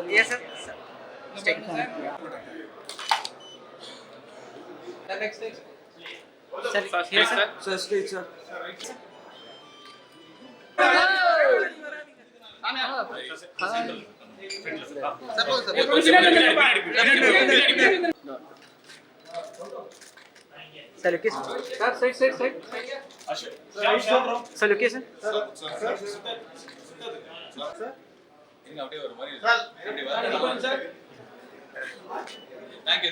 Yes, sir. Stay. Next. Sir, here, sir. Sir, straight, sir. Sir, location. Sir, side. Sir, location. Thank you.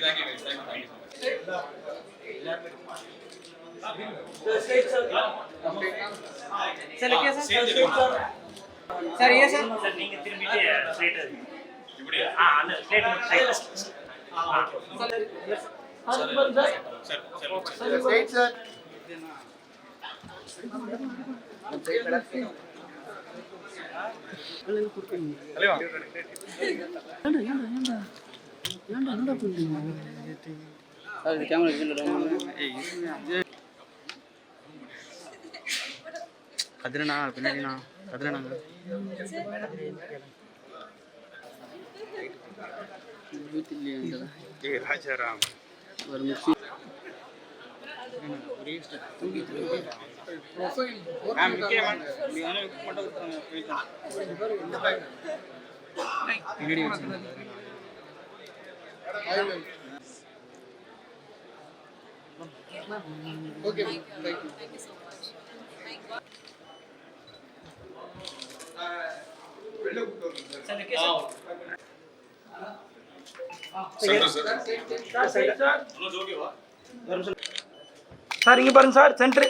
Sir, location. Sir, yes, sir. Sir நீங்க திரும்பிட்டு straight இப்படியா அந்த straight Straight, sir. கதிரண்ணா பின்னாடிண்ணா கதிரண்ணாங்க Rajaram Okay, thank you. Thank you so much. Sir இங்க பாருங்க sir centre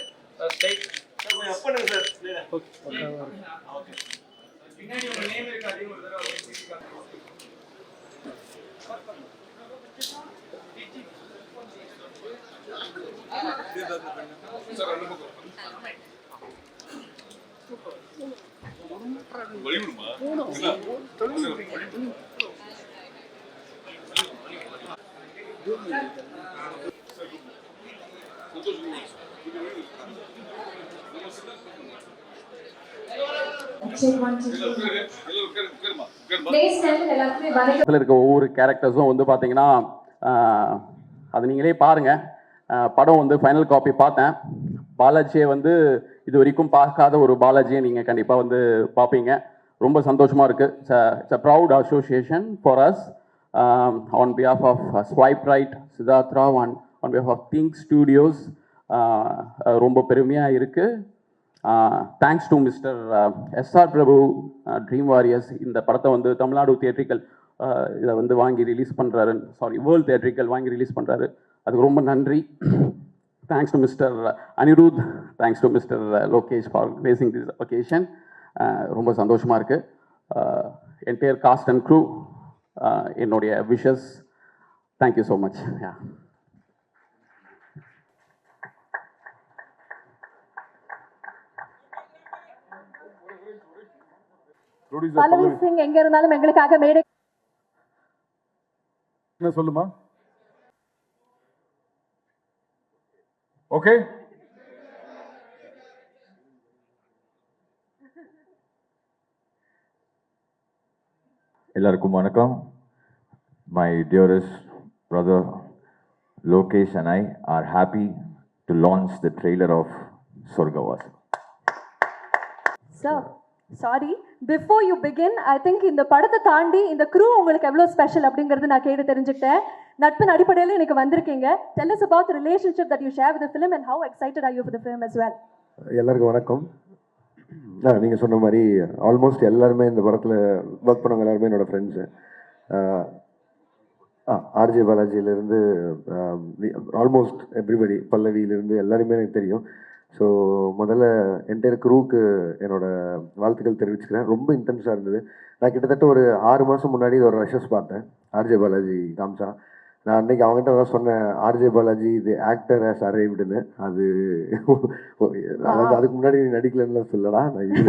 இருக்க ஒவ்வொரு கேரக்டர்ஸும் வந்து பார்த்தீங்கன்னா அது நீங்களே பாருங்கள். படம் வந்து ஃபைனல் காப்பி பார்த்தேன். பாலாஜியை வந்து இது வரைக்கும் பார்க்காத ஒரு பாலாஜியை நீங்கள் கண்டிப்பாக வந்து பார்ப்பீங்க. ரொம்ப சந்தோஷமாக இருக்குது. It's a proud association for us on behalf of Swipe Right Siddharth Rao and on behalf of Think Studios. ரொம்ப பெருமையாக இருக்குது. Thanks to mister S R Prabhu, Dream Warriors. இந்த படத்தை வந்து தமிழ்நாடு தியேட்ரிக்கல் இதை வந்து வாங்கி ரிலீஸ் பண்ணுறாரு, வேர்ல்டு தியேட்ரிக்கல் வாங்கி ரிலீஸ் பண்ணுறாரு. அதுக்கு ரொம்ப நன்றி. Thanks to mister Anirudh, thanks to mister Lokesh for gracing this occasion. ரொம்ப சந்தோஷமாக இருக்குது. என்டையர் காஸ்ட் அண்ட் க்ரூ, என்னுடைய wishes. Thank you so much. Pallavi Singh எங்க இருந்தாலும் எங்களுக்காக மேடை என்ன சொல்லுமா? ஓகே, எல்லாருக்கும் வணக்கம். My dearest brother Lokesh and I are happy to launch the trailer of Sorgavas. Sir, sorry, before you begin, I think இந்த படத்தை தாண்டி இந்த crew உங்களுக்கு எவ்வளவு ஸ்பெஷல் அப்படிங்கிறது நான் கேட்டு தெரிஞ்சுக்கிட்டேன். நட்பின் அடிப்படையில் எனக்கு வந்திருக்கீங்க. Tell us about the relationship that you share with the film and how excited are you for the film as well? எல்லாருக்கும் வணக்கம். நீங்கள் சொன்ன மாதிரி ஆல்மோஸ்ட் எல்லாருமே இந்த படத்தில் ஒர்க் பண்ணவங்க எல்லாருமே என்னோடய ஃப்ரெண்ட்ஸு. ஆர்ஜே பாலாஜியிலேருந்து ஆல்மோஸ்ட் எவ்ரிபடி, பல்லவியிலேருந்து எல்லாருமே எனக்கு தெரியும். ஸோ முதல்ல என்டையர் க்ரூவுக்கு என்னோடய வாழ்த்துக்கள் தெரிவிச்சுக்கிறேன். ரொம்ப இன்டென்ஸாக இருந்தது. நான் கிட்டத்தட்ட ஒரு 6 மாதம் முன்னாடி ஒரு ரஷஸ் பார்த்தேன் ஆர்ஜே பாலாஜி காம்சா. நான் அன்றைக்கி அவங்ககிட்ட தான் சொன்னேன், ஆர்ஜே பாலாஜி இது ஆக்டர் ஆஸ் அரைவ்டுன்னு. அது அதாவது அதுக்கு முன்னாடி நீ நடிக்கலன்னு சொல்லடா, நான் இது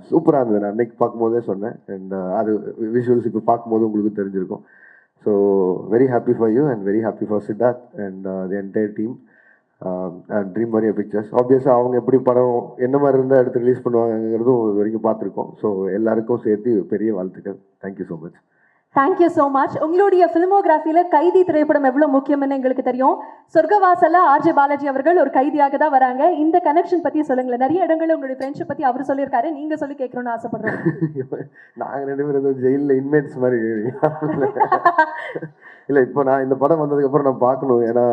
சூப்பராக இருந்தது. நான் அன்றைக்கி பார்க்கும்போதே சொன்னேன். அண்ட் அது விஷுவல்ஸ் இப்போ பார்க்கும்போது உங்களுக்கு தெரிஞ்சிருக்கும். So very happy for you and very happy for Siddharth and the entire team. Dream Warrior Pictures. ஆப்வியஸாக அவங்க எப்படி படம் என்ன மாதிரி இருந்தால் எடுத்து ரிலீஸ் பண்ணுவாங்கங்கிறதும் இது வரைக்கும் பார்த்துருக்கோம். ஸோ எல்லாருக்கும் சேர்த்து பெரிய வாழ்த்துக்கள். Thank you so much. Thank you so much. உங்களுடைய ஃபிலிமோகிராஃபியில் கைதி திரைப்படம் எவ்வளோ முக்கியம்னு எங்களுக்கு தெரியும். சொர்க்கவாசல்ல ஆர்ஜே பாலாஜி அவர்கள் ஒரு கைதியாக தான் வராங்க. இந்த கனெக்ஷன் பற்றி சொல்லுங்களேன். நிறைய இடங்களில் உங்களுடைய ஃப்ரெண்ட்ஷிப் பற்றி அவர் சொல்லியிருக்காரு, நீங்கள் சொல்லி கேட்கணும்னு ஆசைப்படுறோம். நாங்கள் 2 பேரும் ஏதோ ஜெயிலில் இன்மேட்ஸ் மாதிரி இல்லை. இப்போ நான் இந்த படம் வந்ததுக்கப்புறம் நான் பார்க்கணும். ஏன்னா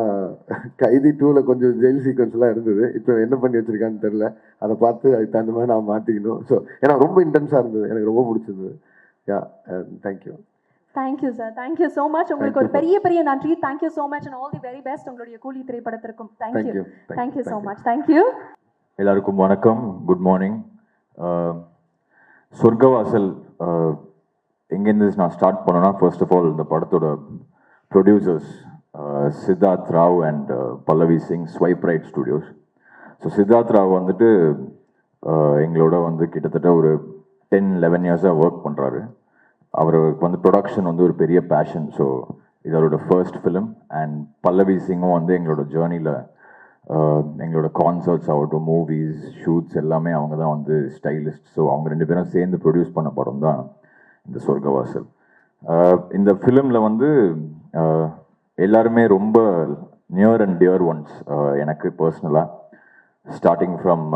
கைதி 2ல் கொஞ்சம் ஜெயில் சீக்வன்ஸ்லாம் இருந்தது. இப்போ என்ன பண்ணி வச்சுருக்கான்னு தெரில. அதை பார்த்து அதுக்கு தகுந்த மாதிரி நான் மாற்றிக்கணும். ஸோ ஏன்னா ரொம்ப இன்டென்ஸாக இருந்தது, எனக்கு ரொம்ப பிடிச்சிருந்தது. Yeah, thank you. Thank you sir, thank you so much. உங்களுக்கு ஒரு பெரிய பெரிய நன்றி. Thank you so much and all the very best உங்களுடைய கூலி திரைப்படத்திற்கும். Thank you, thank you so much. Thank you. எல்லாருக்கும் வணக்கம், குட் மார்னிங். சொர்க்கவாசல் எங்கேருந்து நான் ஸ்டார்ட் பண்ணேன்னா, ஃபர்ஸ்ட் ஆஃப் ஆல் இந்த படத்தோட producers Siddharth Rao and Pallavi Singh, swipe right studios. So Siddharth Rao வந்துட்டு எங்களோட வந்து கிட்டத்தட்ட ஒரு 10-11 இயர்ஸாக ஒர்க் பண்ணுறாரு. அவருக்கு வந்து ப்ரொடக்ஷன் வந்து ஒரு பெரிய பேஷன். ஸோ இது அவரோட ஃபர்ஸ்ட் ஃபிலிம். அண்ட் பல்லவி சிங்கும் வந்து எங்களோட ஜேர்னியில் எங்களோட கான்சர்ட்ஸ் ஆகட்டும், மூவிஸ், ஷூட்ஸ் எல்லாமே அவங்க தான் வந்து ஸ்டைலிஸ்ட். ஸோ அவங்க 2 பேரும் சேர்ந்து ப்ரொடியூஸ் பண்ண படம் தான் இந்த சொர்க்கவாசல். இந்த ஃபிலிமில் வந்து எல்லாருமே ரொம்ப நியர் அண்ட் டியர் ஒன்ஸ் எனக்கு பர்சனலாக. ஸ்டார்டிங் ஃப்ரம்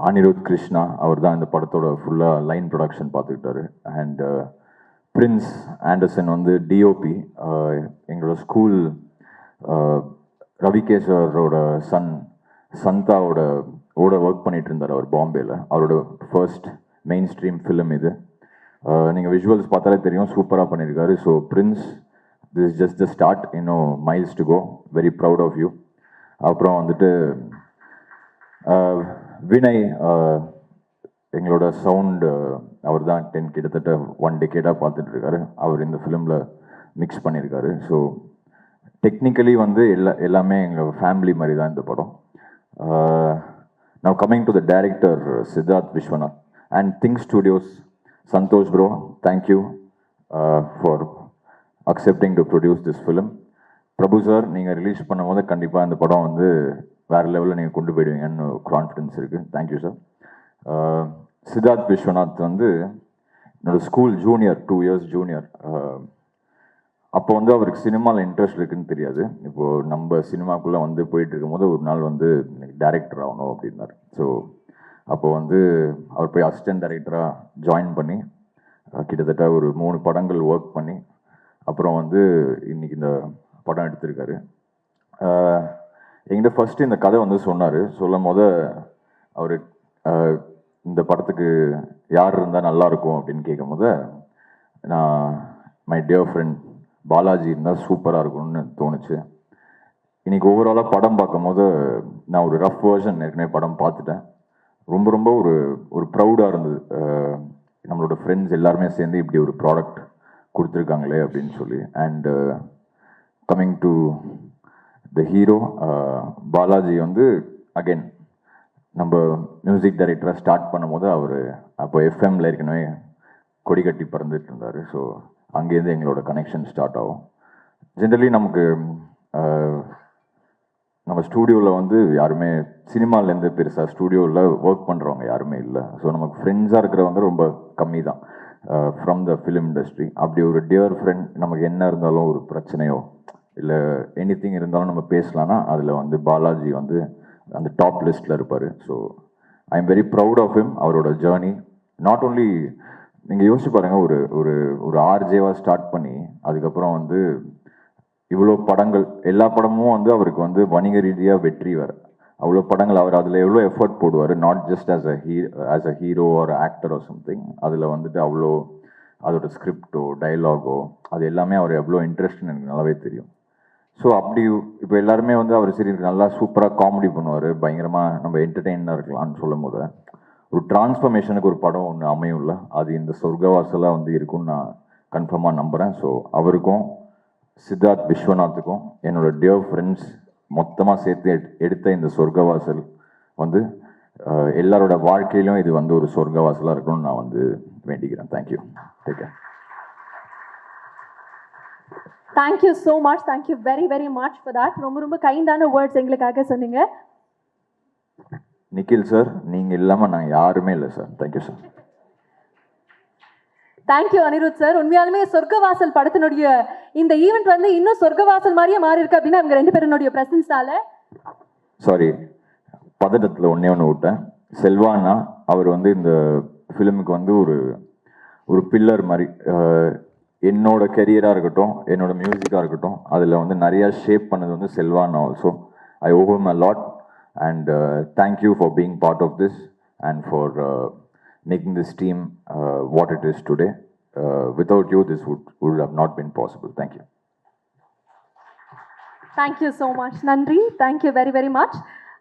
அனிருத் கிருஷ்ணா, அவர் தான் இந்த படத்தோட ஃபுல்லாக லைன் ப்ரொடக்ஷன் பார்த்துக்கிட்டாரு. அண்ட் பிரின்ஸ் ஆண்டர்சன் வந்து டிஓபி. எங்களோட ஸ்கூல் ரவிகேஸ்வரோட சன் சந்தாவோட ஒர்க் பண்ணிட்டு இருந்தார் அவர் பாம்பேயில். அவரோட ஃபர்ஸ்ட் மெயின் ஸ்ட்ரீம் ஃபிலிம் இது. நீங்கள் விஷுவல்ஸ் பார்த்தாலே தெரியும், சூப்பராக பண்ணியிருக்காரு. So Prince, this is just the start, இன்னும் miles to go. Very proud of you. அப்புறம் வந்துட்டு வினய், எங்களோட சவுண்டு அவர் தான் கிட்டத்தட்ட 1 டெக்கேடாக பார்த்துட்ருக்காரு. அவர் இந்த ஃபிலிமில் மிக்ஸ் பண்ணியிருக்காரு. ஸோ டெக்னிக்கலி வந்து எல்லாமே எங்களோட ஃபேமிலி மாதிரி தான் இந்த படம். Now coming to the director Siddharth Viswanath and Think Studios. Santhosh bro, thank you for accepting to produce this film. Prabhu sir, நீங்கள் ரிலீஸ் பண்ணும்போது கண்டிப்பாக இந்த படம் வந்து வேறு லெவலில் நீங்கள் கொண்டு போயிடுவீங்கன்னு கான்ஃபிடன்ஸ் இருக்குது. Thank you sir. சித்தார்த் விஸ்வநாத் வந்து என்னோட ஸ்கூல் ஜூனியர், 2 இயர்ஸ் ஜூனியர். அப்போ வந்து அவருக்கு சினிமாவில் இன்ட்ரெஸ்ட் இருக்குன்னு தெரியாது. இப்போது நம்ம சினிமாக்குள்ளே வந்து போயிட்டு இருக்கும்போது ஒரு நாள் வந்து எனக்கு டேரக்டர் ஆகணும் அப்படின்னாரு. ஸோ அப்போ வந்து அவர் போய் அசிஸ்டன்ட் டைரக்டராக ஜாயின் பண்ணி கிட்டத்தட்ட ஒரு 3 படங்கள் ஒர்க் பண்ணி அப்புறம் வந்து இன்றைக்கி இந்த படம் எடுத்திருக்காரு. என்கிட்ட ஃபஸ்ட்டு இந்த கதை வந்து சொன்னார். சொல்லும் போது அவர் இந்த படத்துக்கு யார் இருந்தால் நல்லாயிருக்கும் அப்படின்னு கேட்கும் போது, நான் மை டியர் ஃப்ரெண்ட் பாலாஜி இருந்தால் சூப்பராக இருக்கும்னு தோணுச்சு. இன்றைக்கி ஓவராலாக படம் பார்க்கும்போது நான் ஒரு ரஃப் வேர்ஷன் ஏற்கனவே படம் பார்த்துட்டேன். ரொம்ப ரொம்ப ஒரு ப்ரௌடாக இருந்தது. நம்மளோட ஃப்ரெண்ட்ஸ் எல்லாருமே சேர்ந்து இப்படி ஒரு ப்ராடக்ட் கொடுத்துருக்காங்களே அப்படின்னு சொல்லி. And coming to the hero Balaji வந்து அகெயின் நம்ம மியூசிக் டைரக்டராக ஸ்டார்ட் பண்ணும்போது அவர் அப்போ எஃப்எம்ல ஏற்கனவே கொடி கட்டி பறந்துட்டு இருந்தார். ஸோ அங்கேருந்து எங்களோட கனெக்ஷன் ஸ்டார்ட் ஆகும். ஜென்ரலி நமக்கு நம்ம ஸ்டூடியோவில் வந்து யாருமே சினிமாலேருந்து பெருசாக ஸ்டூடியோவில் ஒர்க் பண்ணுறவங்க யாருமே இல்லை. ஸோ நமக்கு ஃப்ரெண்ட்ஸாக இருக்கிறவங்க ரொம்ப கம்மி தான் ஃப்ரம் த ஃபிலிம் இண்டஸ்ட்ரி. அப்படி ஒரு டியர் ஃப்ரெண்ட், நமக்கு என்ன இருந்தாலும் ஒரு பிரச்சனையோ இல்லை எனிதிங் இருந்தாலும் நம்ம பேசலான்னா அதில் வந்து பாலாஜி வந்து அந்த டாப் லிஸ்ட்டில் இருப்பார். So I am very proud of him. அவரோட ஜேர்னி நாட் ஓன்லி நீங்கள் யோசிச்சு பாருங்கள், ஒரு ஆர்ஜேவாக ஸ்டார்ட் பண்ணி அதுக்கப்புறம் வந்து இவ்வளோ படங்கள், எல்லா படமும் வந்து அவருக்கு வந்து வணிக ரீதியாக வெற்றி வேறு. அவ்வளோ படங்கள் அவர் அதில் எவ்வளோ எஃபர்ட் போடுவார், not just as a hero R actor or something. அதில் வந்துட்டு அவ்வளோ அதோட ஸ்கிரிப்டோ டைலாகோ அது எல்லாமே அவர் எவ்வளோ இன்ட்ரெஸ்ட்னு எனக்கு நல்லாவே தெரியும். ஸோ அப்படி இப்போ எல்லாருமே வந்து அவர் சரி நல்லா சூப்பராக காமெடி பண்ணுவார், பயங்கரமாக நம்ம என்டர்டெயினாக இருக்கலாம்னு சொல்லும் போது ஒரு டிரான்ஸ்ஃபர்மேஷனுக்கு ஒரு படம் ஒன்று அமையும்ல, அது இந்த சொர்க்கவாசலாக வந்து இருக்குன்னு நான் கன்ஃபார்மாக நம்புகிறேன். ஸோ அவருக்கும் சித்தார்த் விஸ்வநாத்துக்கும் என்னோட டியர் ஃப்ரெண்ட்ஸ் மொத்தமாக சேர்த்து எடுத்த இந்த சொர்க்கவாசல் வந்து எல்லாரோட வாழ்க்கையிலும் இது வந்து ஒரு சொர்க்கவாசலாக இருக்கணும்னு நான் வந்து வேண்டிக்கிறேன். Thank you. Take care. Thank you so much, thank you very very much for that. ரொம்ப ரொம்ப கைண்டான வேர்ட்ஸ் எங்களுக்காக சொன்னீங்க. நிக்கில் சார், நீங்கள் இல்லாமல் நாங்கள் யாருமே இல்லை sir. Thank you sir. Thank you Anirudh sir. உண்மையாலுமே சொர்க்கவாசல் படத்தினுடைய இந்த ஈவெண்ட் வந்து இன்னும் சொர்க்கவாசல் மாதிரியே மாறி இருக்கு அப்படின்னா அவங்க 2 பேருடைய பிரசன்ஸால. சாரி, பதட்டத்தில் ஒன்று விட்டேன். செல்வானா அவர் வந்து இந்த ஃபிலிமுக்கு வந்து ஒரு பில்லர் மாதிரி, என்னோட கெரியராக இருக்கட்டும், என்னோட மியூசிக்காக இருக்கட்டும், அதில் வந்து நிறையா ஷேப் பண்ணது வந்து செல்வானா also. I owe him a lot and thank you for being part of this and for making this team what it is today. Without you this would have not been possible. Thank you. Thank you so much. நன்றி. Thank you very very much.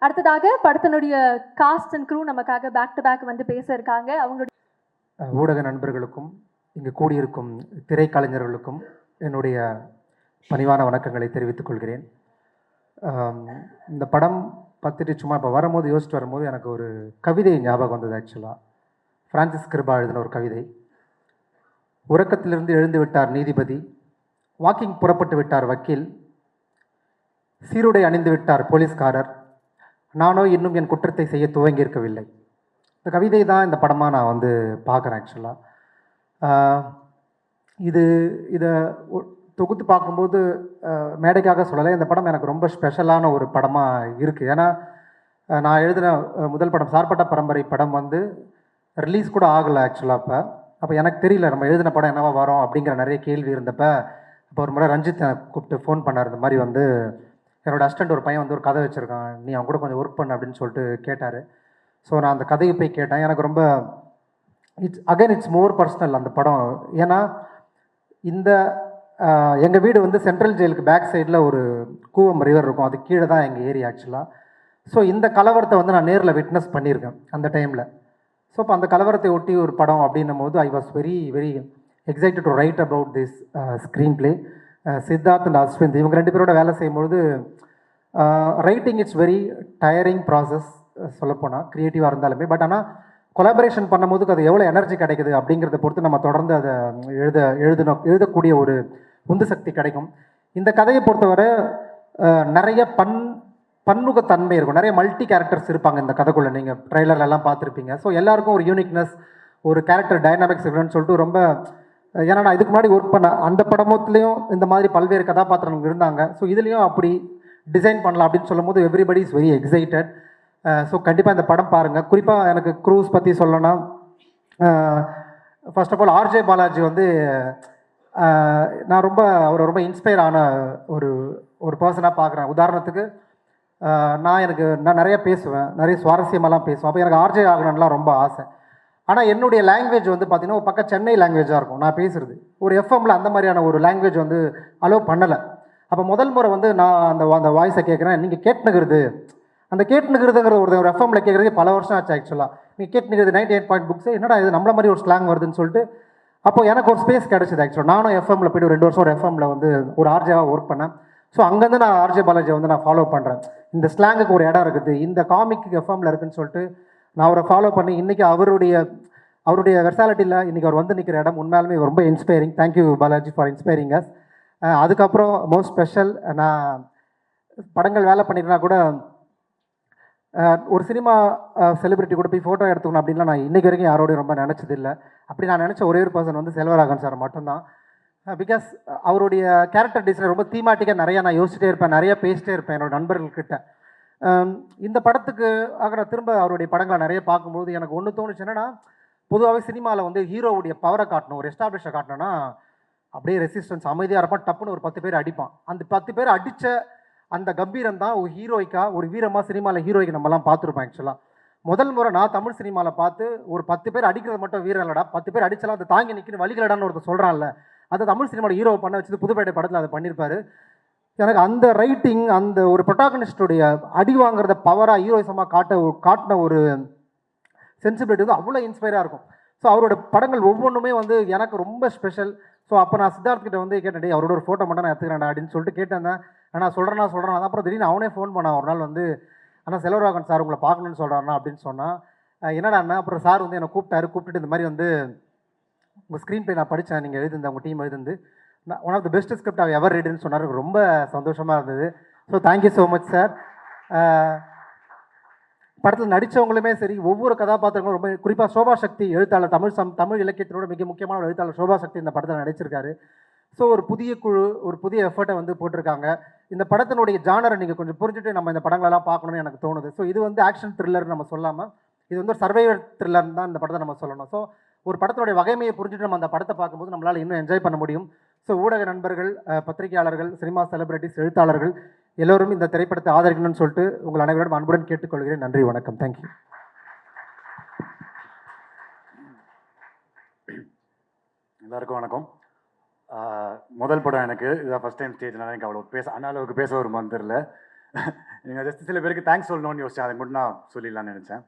அடுத்ததாக படத்தினுடைய cast and crew நமக்காக back to back வந்து பேச இருக்காங்க. அவங்களுடைய ஊடக நண்பர்களுக்கும் இங்கு கூடியிருக்கும் திரைக்கலைஞர்களுக்கும் என்னுடைய பணிவான வணக்கங்களை தெரிவித்துக் கொள்கிறேன். இந்த படம் பார்த்துட்டு சும்மா இப்போ வரும்போது யோசிச்சுட்டு வரும்போது எனக்கு ஒரு கவிதை ஞாபகம் வந்தது. ஆக்சுவலாக ஃப்ரான்சிஸ் கிருபா எழுதின ஒரு கவிதை. உறக்கத்திலிருந்து எழுந்து விட்டார் நீதிபதி, வாக்கிங் புறப்பட்டு விட்டார் வக்கீல், சீருடை அணிந்து விட்டார் போலீஸ்காரர், நானோ இன்னும் என் குற்றத்தை செய்ய துவங்கியிருக்கவில்லை. இந்த கவிதை தான் இந்த படமாக நான் வந்து பார்க்குறேன். ஆக்சுவலாக இதை தொகுத்து பார்க்கும்போது மேடைக்காக சொல்லலை, இந்த படம் எனக்கு ரொம்ப ஸ்பெஷலான ஒரு படமாக இருக்குது. ஏன்னா நான் எழுதின முதல் படம் சார்பட்ட பரம்பரை படம் வந்து ரிலீஸ் கூட ஆகலை ஆக்சுவலாக. அப்போ எனக்கு தெரியல நம்ம எழுதின படம் என்னவா வரும் அப்படிங்கிற நிறைய கேள்வி இருந்தப்போ அப்போ ஒரு முறை ரஞ்சித் கூப்பிட்டு ஃபோன் பண்ணார். இந்த மாதிரி வந்து என்னோடய அசிஸ்டண்ட் ஒரு பையன் வந்து ஒரு கதை வச்சுருக்கான், நீ அவன் கூட கொஞ்சம் ஒர்க் பண்ணு அப்படின்னு சொல்லிட்டு கேட்டார். ஸோ நான் அந்த கதையை போய் கேட்டேன். எனக்கு ரொம்ப இட்ஸ் மோர் பர்சனல் அந்த படம். ஏன்னா இந்த எங்கள் வீடு வந்து சென்ட்ரல் ஜெயிலுக்கு பேக் சைடில் ஒரு கூவம் ரிவர் இருக்கும், அது கீழே தான் எங்கள் ஏரியா ஆக்சுவலாக. ஸோ இந்த கலவரத்தை வந்து நான் நேரில் விட்னஸ் பண்ணியிருக்கேன் அந்த டைமில். ஸோ இப்போ அந்த கலவரத்தை ஒட்டி ஒரு படம் அப்படின்னும் போது I was very very excited to write about this screenplay. Siddharth and Aswind இவங்க 2 பேரோட வேலை செய்யும்பொழுது writing it's very tiring process சொல்லப்போனால், க்ரியேட்டிவாக இருந்தாலுமே. பட் ஆனால் கொலாபரேஷன் பண்ணும்போது அது எவ்வளோ எனர்ஜி கிடைக்குது அப்படிங்கிறத பொறுத்து நம்ம தொடர்ந்து அதை எழுதக்கூடிய ஒரு உந்து சக்தி கிடைக்கும். இந்த கதையை பொறுத்தவரை நிறைய பன்முகத்தன்மை இருக்கும், நிறைய மல்டி கேரக்டர்ஸ் இருப்பாங்க இந்த கதைக்குள்ளே. நீங்கள் ட்ரெய்லர்லாம் பார்த்துருப்பீங்க. ஸோ எல்லாருக்கும் ஒரு யூனிக்னஸ், ஒரு கேரக்டர் டைனாமிக்ஸ் இருக்குன்னு சொல்லிட்டு ரொம்ப, ஏன்னா நான் இதுக்கு முன்னாடி ஒர்க் பண்ண அந்த படமத்துலேயும் இந்த மாதிரி பல்வேறு கதாபாத்திரங்கள் இருந்தாங்க. ஸோ இதுலேயும் அப்படி டிசைன் பண்ணலாம் அப்படின்னு சொல்லும் போது everybody is very excited. So கண்டிப்பாக இந்த படம் பாருங்கள். குறிப்பாக எனக்கு க்ரூஸ் பற்றி சொல்லணும்னா, first of all RJ Balaji வந்து நான் அவரை ரொம்ப இன்ஸ்பயர் ஆன ஒரு பர்சனாக பார்க்குறேன். உதாரணத்துக்கு நான் நிறைய பேசுவேன், நிறைய சுவாரஸ்யமெல்லாம் பேசுவேன். அப்போ எனக்கு ஆர்ஜே ஆகணும்லாம் ரொம்ப ஆசை. ஆனால் என்னுடைய லாங்குவேஜ் வந்து பார்த்திங்கன்னா ஒரு பக்கம் சென்னை லாங்குவேஜாக இருக்கும் நான் பேசுகிறது. ஒரு எஃப்எம்மில் அந்த மாதிரியான ஒரு லாங்குவேஜ் வந்து அலோவ் பண்ணலை. அப்போ முதல் முறை வந்து நான் அந்த வாய்ஸை கேட்குறேன். நீங்கள் கேட்டுனுங்கிறது, அந்த கேட்டுனுங்கிறதுங்கிற ஒரு எஃப்எம்மில் கேட்குறது பல வருஷம் ஆச்சு ஆக்சுவலாக. நீங்கள் கேட்டுனுங்கிறது 98 பாயிண்ட் புக்ஸ், என்னடா இது நம்மள மாதிரி ஒரு ஸ்லாங் வருதுன்னு சொல்லிட்டு அப்போ எனக்கு ஒரு ஸ்பேஸ் கிடச்சிது ஆக்சுவலாக. நானும் எஃப்எம்மில் போய்ட்டு ஒரு 2 வருஷம் ஒரு எஃப்எம்மில் வந்து ஒரு ஆர்ஜேவாக ஒர்க் பண்ணேன். ஸோ அங்கேருந்து நான் ஆர்ஜே பாலாஜியை வந்து நான் ஃபாலோ பண்ணுறேன். இந்த ஸ்லாங்குக்கு ஒரு இடம் இருக்குது, இந்த காமிக்கு எஃப்எம்மில் இருக்குதுன்னு சொல்லிட்டு நான் அவரை ஃபாலோ பண்ணி இன்றைக்கி அவருடைய வெர்சாலிட்டியில் இன்றைக்கி அவர் வந்து நிற்கிற இடம் உண்மையாலுமே ரொம்ப inspiring. Thank you Balaji for inspiring as. அதுக்கப்புறம் மோஸ்ட் ஸ்பெஷல், நான் படங்கள் வேலை பண்ணிட்டுனா கூட ஒரு சினிமா செலிபிரிட்டி கூட போய் ஃபோட்டோ எடுத்துக்கணும் அப்படின்லாம் நான் இன்றைக்கி வரைக்கும் யாரோடையும் ரொம்ப நினச்சதில்லை. அப்படி நான் நினச்ச ஒரே ஒரு பர்சன் வந்து செல்வராகவன் சார் மட்டும்தான். பிகாஸ் அவருடைய கேரக்டர் டிசைன் ரொம்ப தீமாட்டிக்காக நிறையா நான் யோசிச்சிட்டே இருப்பேன், நிறையா பேசிட்டே இருப்பேன் என்னோடய நண்பர்கள்கிட்ட. இந்த படத்துக்கு நான் திரும்ப அவருடைய படங்களை நிறைய பார்க்கும்போது எனக்கு ஒன்று தோணுச்சு. என்னன்னா, பொதுவாகவே சினிமாவில் வந்து ஹீரோவுடைய பவரை காட்டணும், ஒரு எஸ்டாப்ளிஷை காட்டணும்னா அப்படியே ரெசிஸ்டன்ஸ் அமைதியாக இருப்பான், டப்புன்னு ஒரு 10 பேர் அடிப்பான். அந்த 10 பேர் அடித்த அந்த கம்பீரம் தான் ஒரு ஹீரோய்க்கா, ஒரு வீரமாக சினிமாவில் ஹீரோய்க்கு நம்மலாம் பார்த்துருப்போம். ஆக்சுவலாக முதல் முறை நான் தமிழ் சினிமாவில் பார்த்து ஒரு 10 பேர் அடிக்கிறது மட்டும் வீரம் இல்லடா, 10 பேர் அடிச்சலாம் அதை தாங்கி நிற்கணும் வலிகளடான்னு ஒருத்தர் சொல்கிறான்ல, அது தமிழ் சினிமாவில் ஹீரோவை பண்ண வச்சது புதுப்பேட்டை படத்தில் அதை பண்ணியிருப்பாரு. எனக்கு அந்த ரைட்டிங், அந்த ஒரு ப்ரொட்டாகனிஸ்டுடைய அடி வாங்குறத பவராக ஹீரோயிசமாக காட்டின ஒரு சென்சிபிலிட்டி வந்து அவ்வளோ இன்ஸ்பைராக இருக்கும். ஸோ அவரோட படங்கள் ஒவ்வொன்றுமே வந்து எனக்கு ரொம்ப ஸ்பெஷல். ஸோ அப்போ நான் சித்தார்த் கிட்ட வந்து கேட்டேன், அவரோட ஒரு ஃபோட்டோ மட்டும் நான் எடுத்துக்கிறேன்டா அப்படின்னு சொல்லிட்டு கேட்டேன். நான் சொல்கிறேன். அப்புறம் திடீர்னு அவனே ஃபோன் பண்ணான் ஒரு நாள் வந்து, ஆனால் செல்வராகவன் சார் உங்களை பார்க்கணுன்னு சொல்கிறாருண்ணா அப்படின்னு சொன்னான். என்னடா அண்ணா, அப்புறம் சார் வந்து என்னை கூப்பிட்டுட்டு இந்த மாதிரி வந்து உங்கள் ஸ்க்ரீன் பிளே நான் படித்தேன், நீங்கள் எழுதிருந்தேன், உங்கள் டீம் எழுதிருந்து one of the best script அவர் எவர் ரீடுன்னு சொன்னார். ரொம்ப சந்தோஷமாக இருந்தது. So thank you so much sir. படத்தில் நடித்தவங்களுமே சரி, ஒவ்வொரு கதாபாத்திரங்களும் ரொம்ப, குறிப்பாக சோபா சக்தி எழுத்தாளர், தமிழ் இலக்கியத்தினோட மிக முக்கியமான ஒரு எழுத்தாளர் சோபா சக்தி இந்த படத்தில் நடிச்சிருக்காரு. ஸோ ஒரு புதிய குழு, ஒரு புதிய எஃபர்ட்டை வந்து போட்டிருக்காங்க. இந்த படத்தினுடைய ஜானரை நீங்கள் கொஞ்சம் புரிஞ்சுட்டு நம்ம இந்த படங்களெல்லாம் பார்க்கணும்னு எனக்கு தோணுது. ஸோ இது வந்து ஆக்ஷன் த்ரில்லர் நம்ம சொல்லாமல் இது வந்து ஒரு சர்வைவர் த்ரில்லர்னு தான் இந்த படத்தை நம்ம சொல்லணும். ஸோ ஒரு படத்தினுடைய வகைமையை புரிஞ்சுட்டு நம்ம அந்த படத்தை பார்க்கும்போது நம்மளால் இன்னும் என்ஜாய் பண்ண முடியும். ஸோ ஊடக நண்பர்கள், பத்திரிகையாளர்கள், சினிமா செலிபிரிட்டிஸ், எழுத்தாளர்கள் எல்லோரும் இந்த திரைப்படத்தை ஆதரிக்கணும்னு சொல்லிட்டு உங்கள் அனைவரிடம் அன்புடன் கேட்டுக்கொள்கிறேன். நன்றி, வணக்கம், தேங்க்யூ. எல்லாருக்கும் வணக்கம். முதல் படம் எனக்கு இதான் ஃபஸ்ட் டைம் ஸ்டேஜ்னால எனக்கு அவ்வளோ அளவுக்கு பேச ஒரு மாதிரி தெரியல. நீங்கள் ஜஸ்ட் சில பேருக்கு தேங்க்ஸ் சொல்லணும்னு யோசிச்சேன், அதை மட்டும் நான் சொல்லிடலான்னு நினச்சேன்.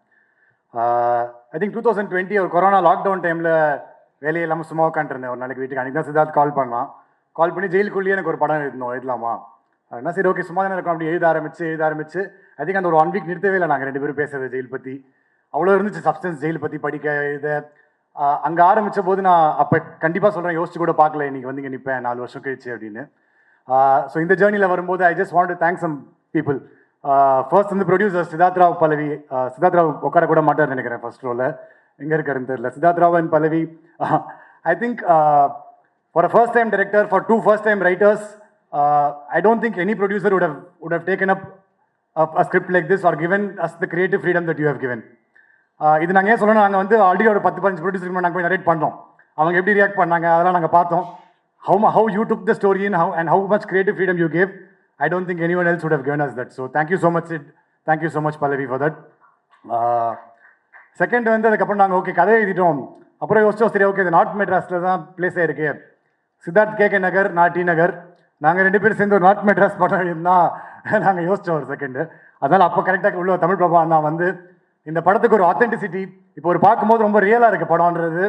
ஐ திங்க் 2020 ஒரு கொரோனா லாக்டவுன் டைமில் வேலையை இல்லாமல் சும்மா உட்காந்துருந்தேன் ஒரு நாளைக்கு வீட்டுக்கு. அன்றைக்கி தான் சித்தார்த் கால் பண்ணி ஜெயிலுக்குள்ளேயே எனக்கு ஒரு படம் எழுதலாமா அப்படின்னா, சரி ஓகே சும்மா தானே இருக்கும், அப்படி எழுத ஆரம்பிச்சு ஐ திங்க் அந்த ஒரு 1 வீக் நிறுத்தவே இல்லை. நாங்கள் 2 பேரும் பேசுறது ஜெயில் பற்றி அவ்வளோ இருந்துச்சு, சப்ஸ்டன்ஸ் ஜெயில் பற்றி படிக்க எழுத. அங்கே ஆரம்பித்த போது நான் அப்போ கண்டிப்பாக சொல்கிறேன், யோசிச்சு கூட பார்க்கல இன்றைக்கி வந்து இங்கே நிற்பேன் 4 வருஷம் கழிச்சு அப்படின்னு. ஸோ இந்த ஜேர்னியில் வரும்போது I just want to thank some people. First வந்து ப்ரொடியூசர் சித்தார்த் ராவ் பல்லவி. சித்தார்த் ராவ் உட்கார கூட மாட்டார்னு நினைக்கிறேன் ஃபர்ஸ்ட் ரோவில், எங்கே இருக்காருன்னு தெரியல. Siddharth Rao and Pallavi. I think for a first time director, for 2 first time writers, I don't think any producer would have taken up a script like this or given us the creative freedom that you have given. இது நாங்கள் ஏன் சொல்லணும், நாங்கள் வந்து already ஒரு 10-15 ப்ரொடியூசருக்கு நாங்கள் போய் நரேட் பண்ணோம். அவங்க எப்படி ரியாக்ட் பண்ணாங்க அதெல்லாம் நாங்கள் பார்த்தோம். how you took the story and how much creative freedom you gave. I don't think anyone else would have given us that. So thank you so much, Sid. Thank you so much, Pallavi, for that. Second வந்து அதுக்கப்புறம் நாங்கள் okay கதை எழுதிட்டோம். அப்புறம் யோசிச்சோம், சரி okay இது north மெட்ராஸில் தான் பிளேஸ் ஆயிருக்கு. சித்தார்த் KK நகர், நான் டி நகர், நாங்கள் 2 பேரும் சேர்ந்து ஒரு நார்த் மெட்ராஸ் படம் எழுதினா நாங்கள் யோசித்தோம் ஒரு செகண்டு. அதனால் அப்போ கரெக்டாக உள்ள தமிழ் பிரபா அண்ணா வந்து இந்த படத்துக்கு ஒரு ஆத்தென்டிசிட்டி, இப்போ ஒரு பார்க்கும்போது ரொம்ப ரியலாக இருக்குது படம்ன்றது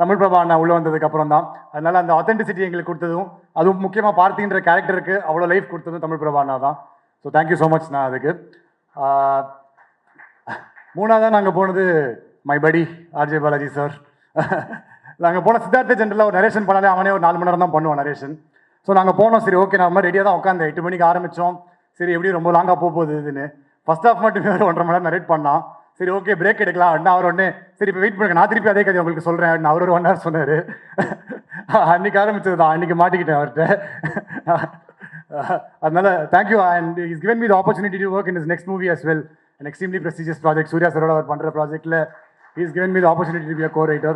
தமிழ் பிரபா அண்ணா உள்ளே வந்ததுக்கு அப்புறம் தான். அதனால் அந்த ஆத்தென்டிசிட்டி எங்களுக்கு கொடுத்ததும், அதுவும் முக்கியமாக பார்த்தின்ற கேரக்டருக்கு அவ்வளோ லைஃப் கொடுத்ததும் தமிழ் பிரபா அண்ணா தான். ஸோ தேங்க்யூ ஸோ மச் நான் அதுக்கு. மூணாவதாக நாங்கள் போனது மை படி RJ பாலாஜி சார். நாங்கள் போன சித்தார்த்த ஜென்ரலாக ஒரு நரேஷன் பண்ணாலே அவனே ஒரு 4 மணி நேரம் தான் பண்ணுவான் நரேஷன். ஸோ நாங்கள் போனோம், சரி ஓகே நம்ம ரெடியாக தான் உட்காந்து 8 மணிக்கு ஆரம்பித்தோம். சரி எப்படி ரொம்ப லாங்காக போகுது இதுன்னு ஃபர்ஸ்ட் ஹாஃப் மட்டுமே ஒரு 1.5 மணி நேரம் நரேட் பண்ணான். சரி ஓகே பிரேக் எடுக்கலாம் அப்படின்னா அவர் ஒன்று சரி இப்போ வெயிட் பண்ணுங்க, நான் திருப்பி அதே கதை உங்களுக்கு சொல்கிறேன் அப்படின்னு அவர் ஒரு 1 hour சொன்னார். அன்றைக்கி ஆரம்பிச்சது தான், அன்றைக்கி மாட்டிக்கிட்டேன் அவர்கிட்ட. அதனால thank you. And is given me the opportunity to work in is next movie as well. an extremely prestigious project. Surya Saroda அவர் பண்ணுற ப்ராஜெக்டில் he's given me the opportunity to be a co-writer.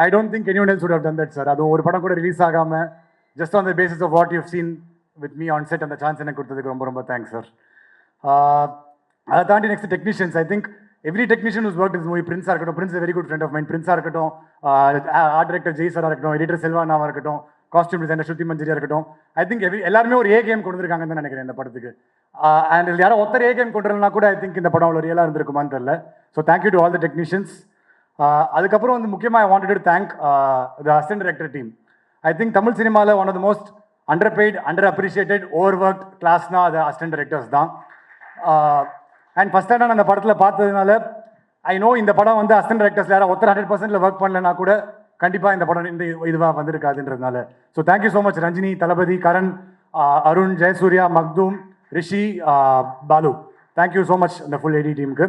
I don't think anyone else would have done that, sir. அதுவும் ஒரு படம் கூட release ஆகாமல் just on the basis of what you've seen with me on set, அந்த chance எனக்கு கொடுத்ததுக்கு ரொம்ப ரொம்ப தேங்க்ஸ் சார். அதை தாண்டி next technicians. I think every technician who's worked in this movie, பிரின்ஸாக இருக்கட்டும், Prince a very good friend of mine, பிரின்ஸாக இருக்கட்டும், art director Jai சாராக இருக்கட்டும், எடிட்டர் செல்வானாவாக இருக்கட்டும், காஸ்டியூம் டிசைனர் ஸ்ருதி மஞ்சரியாக இருக்கட்டும். ஐ திங்க் எல்லாருமே ஒரு ஏ கேம் கொண்டு வந்திருக்காங்கன்னு தான் நினைக்கிறேன் இந்த படத்துக்கு. அண்ட் இதில் யாரும் ஒருத்தர் ஏ கேம் கொண்டு வரலனா கூட ஐ திங்க் இந்த படம் அவ்வளோ ரியலாக இருந்திருக்குமான்னு தெரியல. So thank you to all the technicians. அதுக்கப்புறம் வந்து முக்கியமாக I wanted to thank the assistant director team. I think Tamil சினிமாவில் one of the most underpaid, underappreciated, overwork கிளாஸ்னா அது அசிஸ்டன்ட் டைரக்டர்ஸ் தான். அண்ட் ஃபஸ்ட் டைம் நான் அந்த படத்தில் பார்த்ததுனால ஐ நோ இந்த படம் வந்து அசிஸ்டன்ட் டைரக்டர்ஸ் யாராவது ஒருத்தர் 100% ஒர்க் பண்ணலன்னா கூட கண்டிப்பாக இந்த படம் இந்த இதுவாக வந்திருக்காதுன்றதுனால. So thank you so much Ranjini, Thalapathy, Karan, Arun, Jayasurya, Makhdoom, Rishi, Balu. Thank you so much இந்த ஃபுல் ஏடி டீமுக்கு.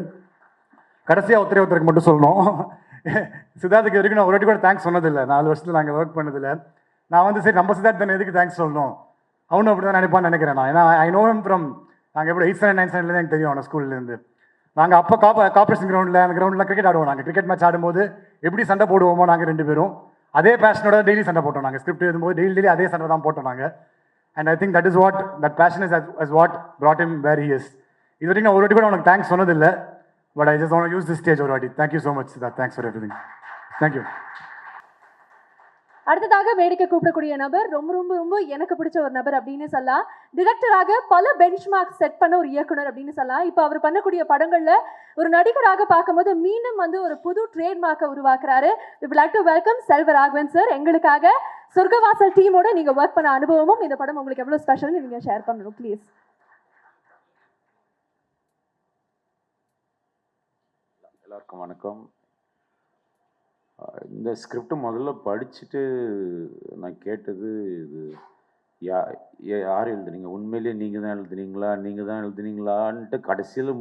கடைசியாக ஒருத்தருக்கு மட்டும் சொல்லணும், சித்தார்த்துக்கு வரைக்கும் நான் ஒரு வாட்டி கூட தேங்க்ஸ் சொன்னதில்லை 4 வருஷத்தில் நாங்கள் ஒர்க் பண்ணதில்லை. நான் வந்து சரி நம்ம சித்தார்த் தானே எதுக்கு தேங்க்ஸ் சொல்லணும், அவனும் அப்படி தான் நினைப்பான்னு நினைக்கிறேன் நான். ஏன்னா ஐ நோ ஹிம் ஃப்ரம் நாங்கள் எப்படி 8th standard 9th standard எனக்கு தெரியும் அவனை ஸ்கூல்லேருந்து. நாங்கள் அப்போ கார்பரேஷன் கிரவுண்டில் அந்த கிரவுண்டில் கிரிக்கெட் ஆடுவோம். நாங்கள் கிரிக்கெட் மேட்ச் ஆடும்போது எப்படி சண்டை போடுவோமோ நாங்கள் 2 பேரும் அதே பேஷனோட டெய்லி சண்டை போட்டோம். நாங்கள் ஸ்கிரிப்ட் எழுதும்போது டெய்லி அதே சண்டை தான் போட்டோம் நாங்கள். And I think that is what that fashion is what brought him where he is. இது வரைக்கும் நான் ஒரு வாட்டி கூட உனக்கு தேங்க்ஸ் சொன்னதில்லை. But I just want to use this stage ஒரு வாட்டி. Thank you so much Siddharth. Thanks for everything. Thank you. அடுத்ததாக வேடிக்கை கூப்பிடக்கூடிய நபர் ரொம்ப ரொம்ப ரொம்ப எனக்கு பிடிச்ச ஒரு நபர் அப்படின்னு சொல்லலாம். டிரெக்டராக பல பெஞ்ச் மார்க் செட் பண்ண ஒரு இயக்குனர் அப்படின்னு சொல்லலாம். இப்போ அவர் பண்ணக்கூடிய படங்கள்ல ஒரு நடிகராக பார்க்கும்போது மீண்டும் வந்து ஒரு புது ட்ரேட்மார்க்கை உருவாக்குறாரு. we would like to welcome Selvaraghavan sir. எங்களுக்காக சொர்க்கவாசல் டீமோட நீங்க ஒர்க் பண்ண அனுபவமும் இந்த படம் உங்களுக்கு எவ்வளவு ஸ்பெஷல்னு நீங்க ஷேர் பண்ணணும் ப்ளீஸ். எல்லாருக்கும் வணக்கம். இந்த ஸ்கிரிப்ட் முதல்ல படிச்சுட்டு நான் கேட்டது இது யார் எழுதுனீங்க, உண்மையிலேயே நீங்கள் தான் எழுதுனீங்களான்ட்டு கடைசியில்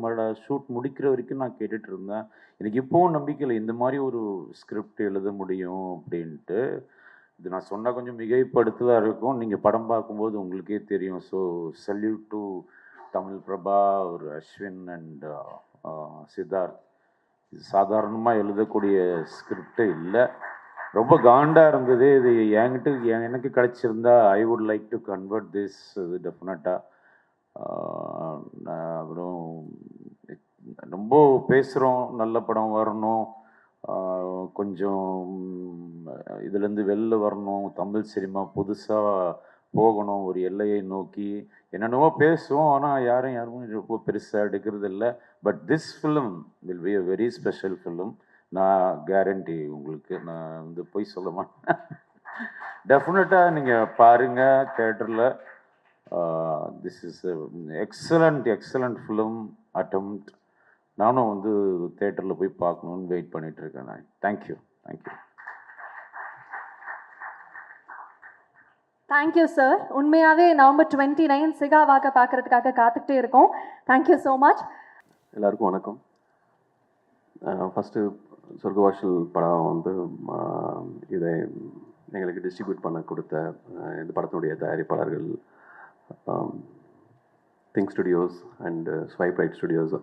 ஷூட் முடிக்கிற வரைக்கும் நான் கேட்டுட்டு இருந்தேன். எனக்கு இப்போவும் நம்பிக்கை இல்லை இந்த மாதிரி ஒரு ஸ்கிரிப்ட் எழுத முடியும் அப்படின்ட்டு. இது நான் சொன்னால் கொஞ்சம் மிகைப்படுத்துதாக இருக்கும், நீங்கள் படம் பார்க்கும்போது உங்களுக்கே தெரியும். So salute to Tamil Prabha, ஒரு அஸ்வின் அண்ட் சித்தார்த். இது சாதாரணமாக எழுதக்கூடிய ஸ்கிரிப்டே இல்லை, ரொம்ப காண்டாக இருந்தது. இது எனக்கு கிடச்சிருந்தா I would like to convert this. இது டெஃபினட்டாக அப்புறம் ரொம்ப பேசுகிறோம், நல்ல படம் வரணும், கொஞ்சம் இதுலேருந்து வெளில வரணும், தமிழ் சினிமா புதுசாக போகணும் ஒரு எல்லையை நோக்கி, என்னென்னவோ பேசுவோம். ஆனால் யாரும் ரொம்ப பெருசாக எடுக்கிறது இல்லை. But this film will be a very special film. நான் கேரண்டி உங்களுக்கு, நான் போய் சொல்ல மாட்டேன். டெஃபினட்டாக நீங்கள் பாருங்கள் தேட்டரில். This is excellent film attempt. நானும் தேட்டரில் போய் பார்க்கணுன்னு வெயிட் பண்ணிகிட்ருக்கேன் நான். தேங்க்யூ. Thank you sir. உண்மையாகவே நவம்பர் 29 சிகாவாக பார்க்குறதுக்காக காத்துக்கிட்டே இருக்கோம். Thank you so much. எல்லாருக்கும் வணக்கம். ஃபஸ்ட்டு சொர்க்கவாசல் படம் இதை எங்களுக்கு டிஸ்ட்ரிபியூட் பண்ண கொடுத்த இந்த படத்தினுடைய தயாரிப்பாளர்கள் think studios and swipe right studios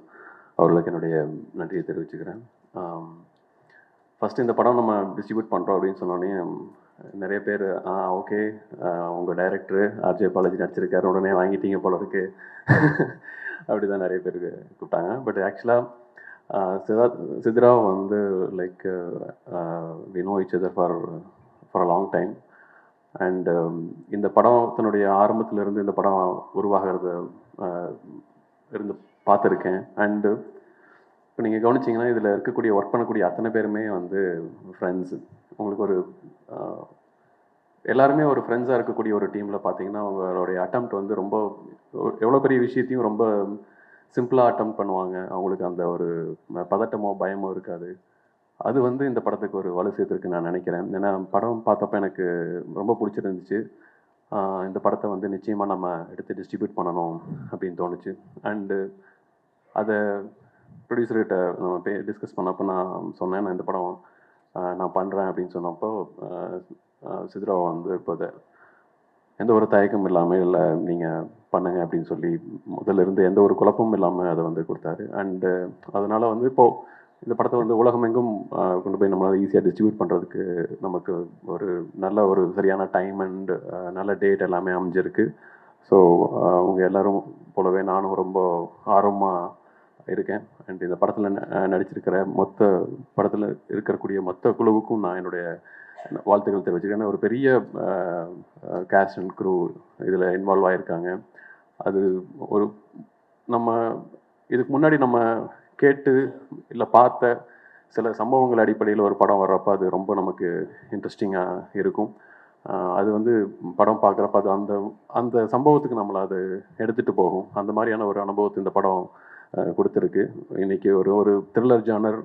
அவர்களுக்கு என்னுடைய நன்றியை தெரிவிச்சுக்கிறேன். ஃபஸ்ட்டு இந்த படம் நம்ம டிஸ்ட்ரிபியூட் பண்ணுறோம் அப்படின்னு சொன்னோடனே நிறைய பேர் ஓகே உங்கள் டைரக்டரு ஆர்ஜே பாலாஜி நடிச்சிருக்காரு, உடனே வாங்கிட்டீங்க போல இருக்கு அப்படி தான் நிறைய பேருக்கு கூப்பிட்டாங்க. பட் ஆக்சுவலாக Chitra like we know each other for a long time. And இந்த படத்தினுடைய ஆரம்பத்திலிருந்து இந்த படம் உருவாகிறத இருந்து பார்த்துருக்கேன். அண்டு இப்போ நீங்கள் கவனிச்சிங்கன்னா இதில் இருக்கக்கூடிய ஒர்க் பண்ணக்கூடிய அத்தனை பேருமே ஃப்ரெண்ட்ஸு. உங்களுக்கு ஒரு எல்லாருமே ஒரு ஃப்ரெண்ட்ஸாக இருக்கக்கூடிய ஒரு டீமில் பார்த்தீங்கன்னா அவங்களுடைய அட்டெம்ப்ட் ரொம்ப எவ்வளோ பெரிய விஷயத்தையும் ரொம்ப சிம்பிளாக அட்டெம்ப்ட் பண்ணுவாங்க. அவங்களுக்கு அந்த ஒரு பதட்டமோ பயமோ இருக்காது. அது இந்த படத்துக்கு ஒரு வலு சேர்த்துருக்குன்னு நான் நினைக்கிறேன். ஏன்னா படம் பார்த்தப்ப எனக்கு ரொம்ப பிடிச்சிருந்துச்சு. இந்த படத்தை நிச்சயமாக நம்ம எடுத்து டிஸ்ட்ரிபியூட் பண்ணணும் அப்படின்னு தோணுச்சு. அண்டு அதை ப்ரொடியூசர்கிட்ட நம்ம டிஸ்கஸ் பண்ணப்போ நான் சொன்னேன், நான் இந்த படம் நான் பண்ணுறேன் அப்படின்னு சொன்னப்போ சித்ரா இப்போ எந்த ஒரு தயக்கமும் இல்லாமல் இல்லை நீங்கள் பண்ணுங்க அப்படின்னு சொல்லி முதல்ல இருந்து எந்த ஒரு குழப்பமும் இல்லாமல் அதை கொடுத்தாரு. அண்டு அதனால் இப்போது இந்த படத்தை உலகமெங்கும் கொண்டு போய் நம்மளால் ஈஸியாக டிஸ்ட்ரிபியூட் பண்ணுறதுக்கு நமக்கு ஒரு நல்ல ஒரு சரியான டைம் அண்ட் நல்ல டேட் எல்லாமே அமைஞ்சிருக்கு. ஸோ அவங்க எல்லோரும் போலவே நானும் ரொம்ப ஆர்வமாக இருக்கேன். அண்ட் இந்த படத்தில் நடிச்சிருக்கிற படத்தில் இருக்கக்கூடிய மொத்த குழுவுக்கும் நான் என்னுடைய வாழ்த்துக்கள் தெரிவிச்சுக்கிறேன். ஒரு பெரிய கேஸ்ட் அண்ட் க்ரூ இதில் இன்வால்வ் ஆகியிருக்காங்க. அது ஒரு நம்ம இதுக்கு முன்னாடி நம்ம கேட்டு இல்லை பார்த்த சில சம்பவங்கள் அடிப்படையில் ஒரு படம் வர்றப்போ அது ரொம்ப நமக்கு இன்ட்ரெஸ்டிங்காக இருக்கும். அது படம் பார்க்குறப்ப அது அந்த அந்த சம்பவத்துக்கு நம்மளை அது எடுத்துகிட்டு போகும். அந்த மாதிரியான ஒரு அனுபவத்தை இந்த படம் கொடுத்துருக்கு. இன்றைக்கி ஒரு த்ரில்லர் ஜானர்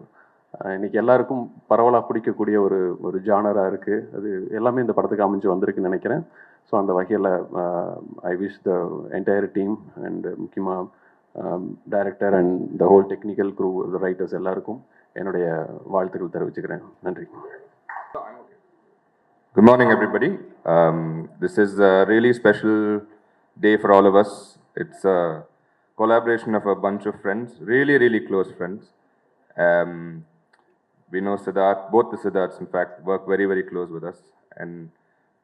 இன்றைக்கி எல்லாருக்கும் பரவலாக பிடிக்கக்கூடிய ஒரு ஜானராக இருக்குது. அது எல்லாமே இந்த படத்துக்கு அமைஞ்சு வந்திருக்குன்னு நினைக்கிறேன். ஸோ அந்த வகையில் I wish the entire team and முக்கியமாக director and the whole technical crew, the writers எல்லாருக்கும் என்னுடைய வாழ்த்துக்கள் தெரிவிச்சுக்கிறேன். நன்றி. Good morning, everybody. This is a really special day for all of us. It's a collaboration of a bunch of friends, really, really close friends. We know Siddharth, both the Siddharths, in fact, work very, very close with us. And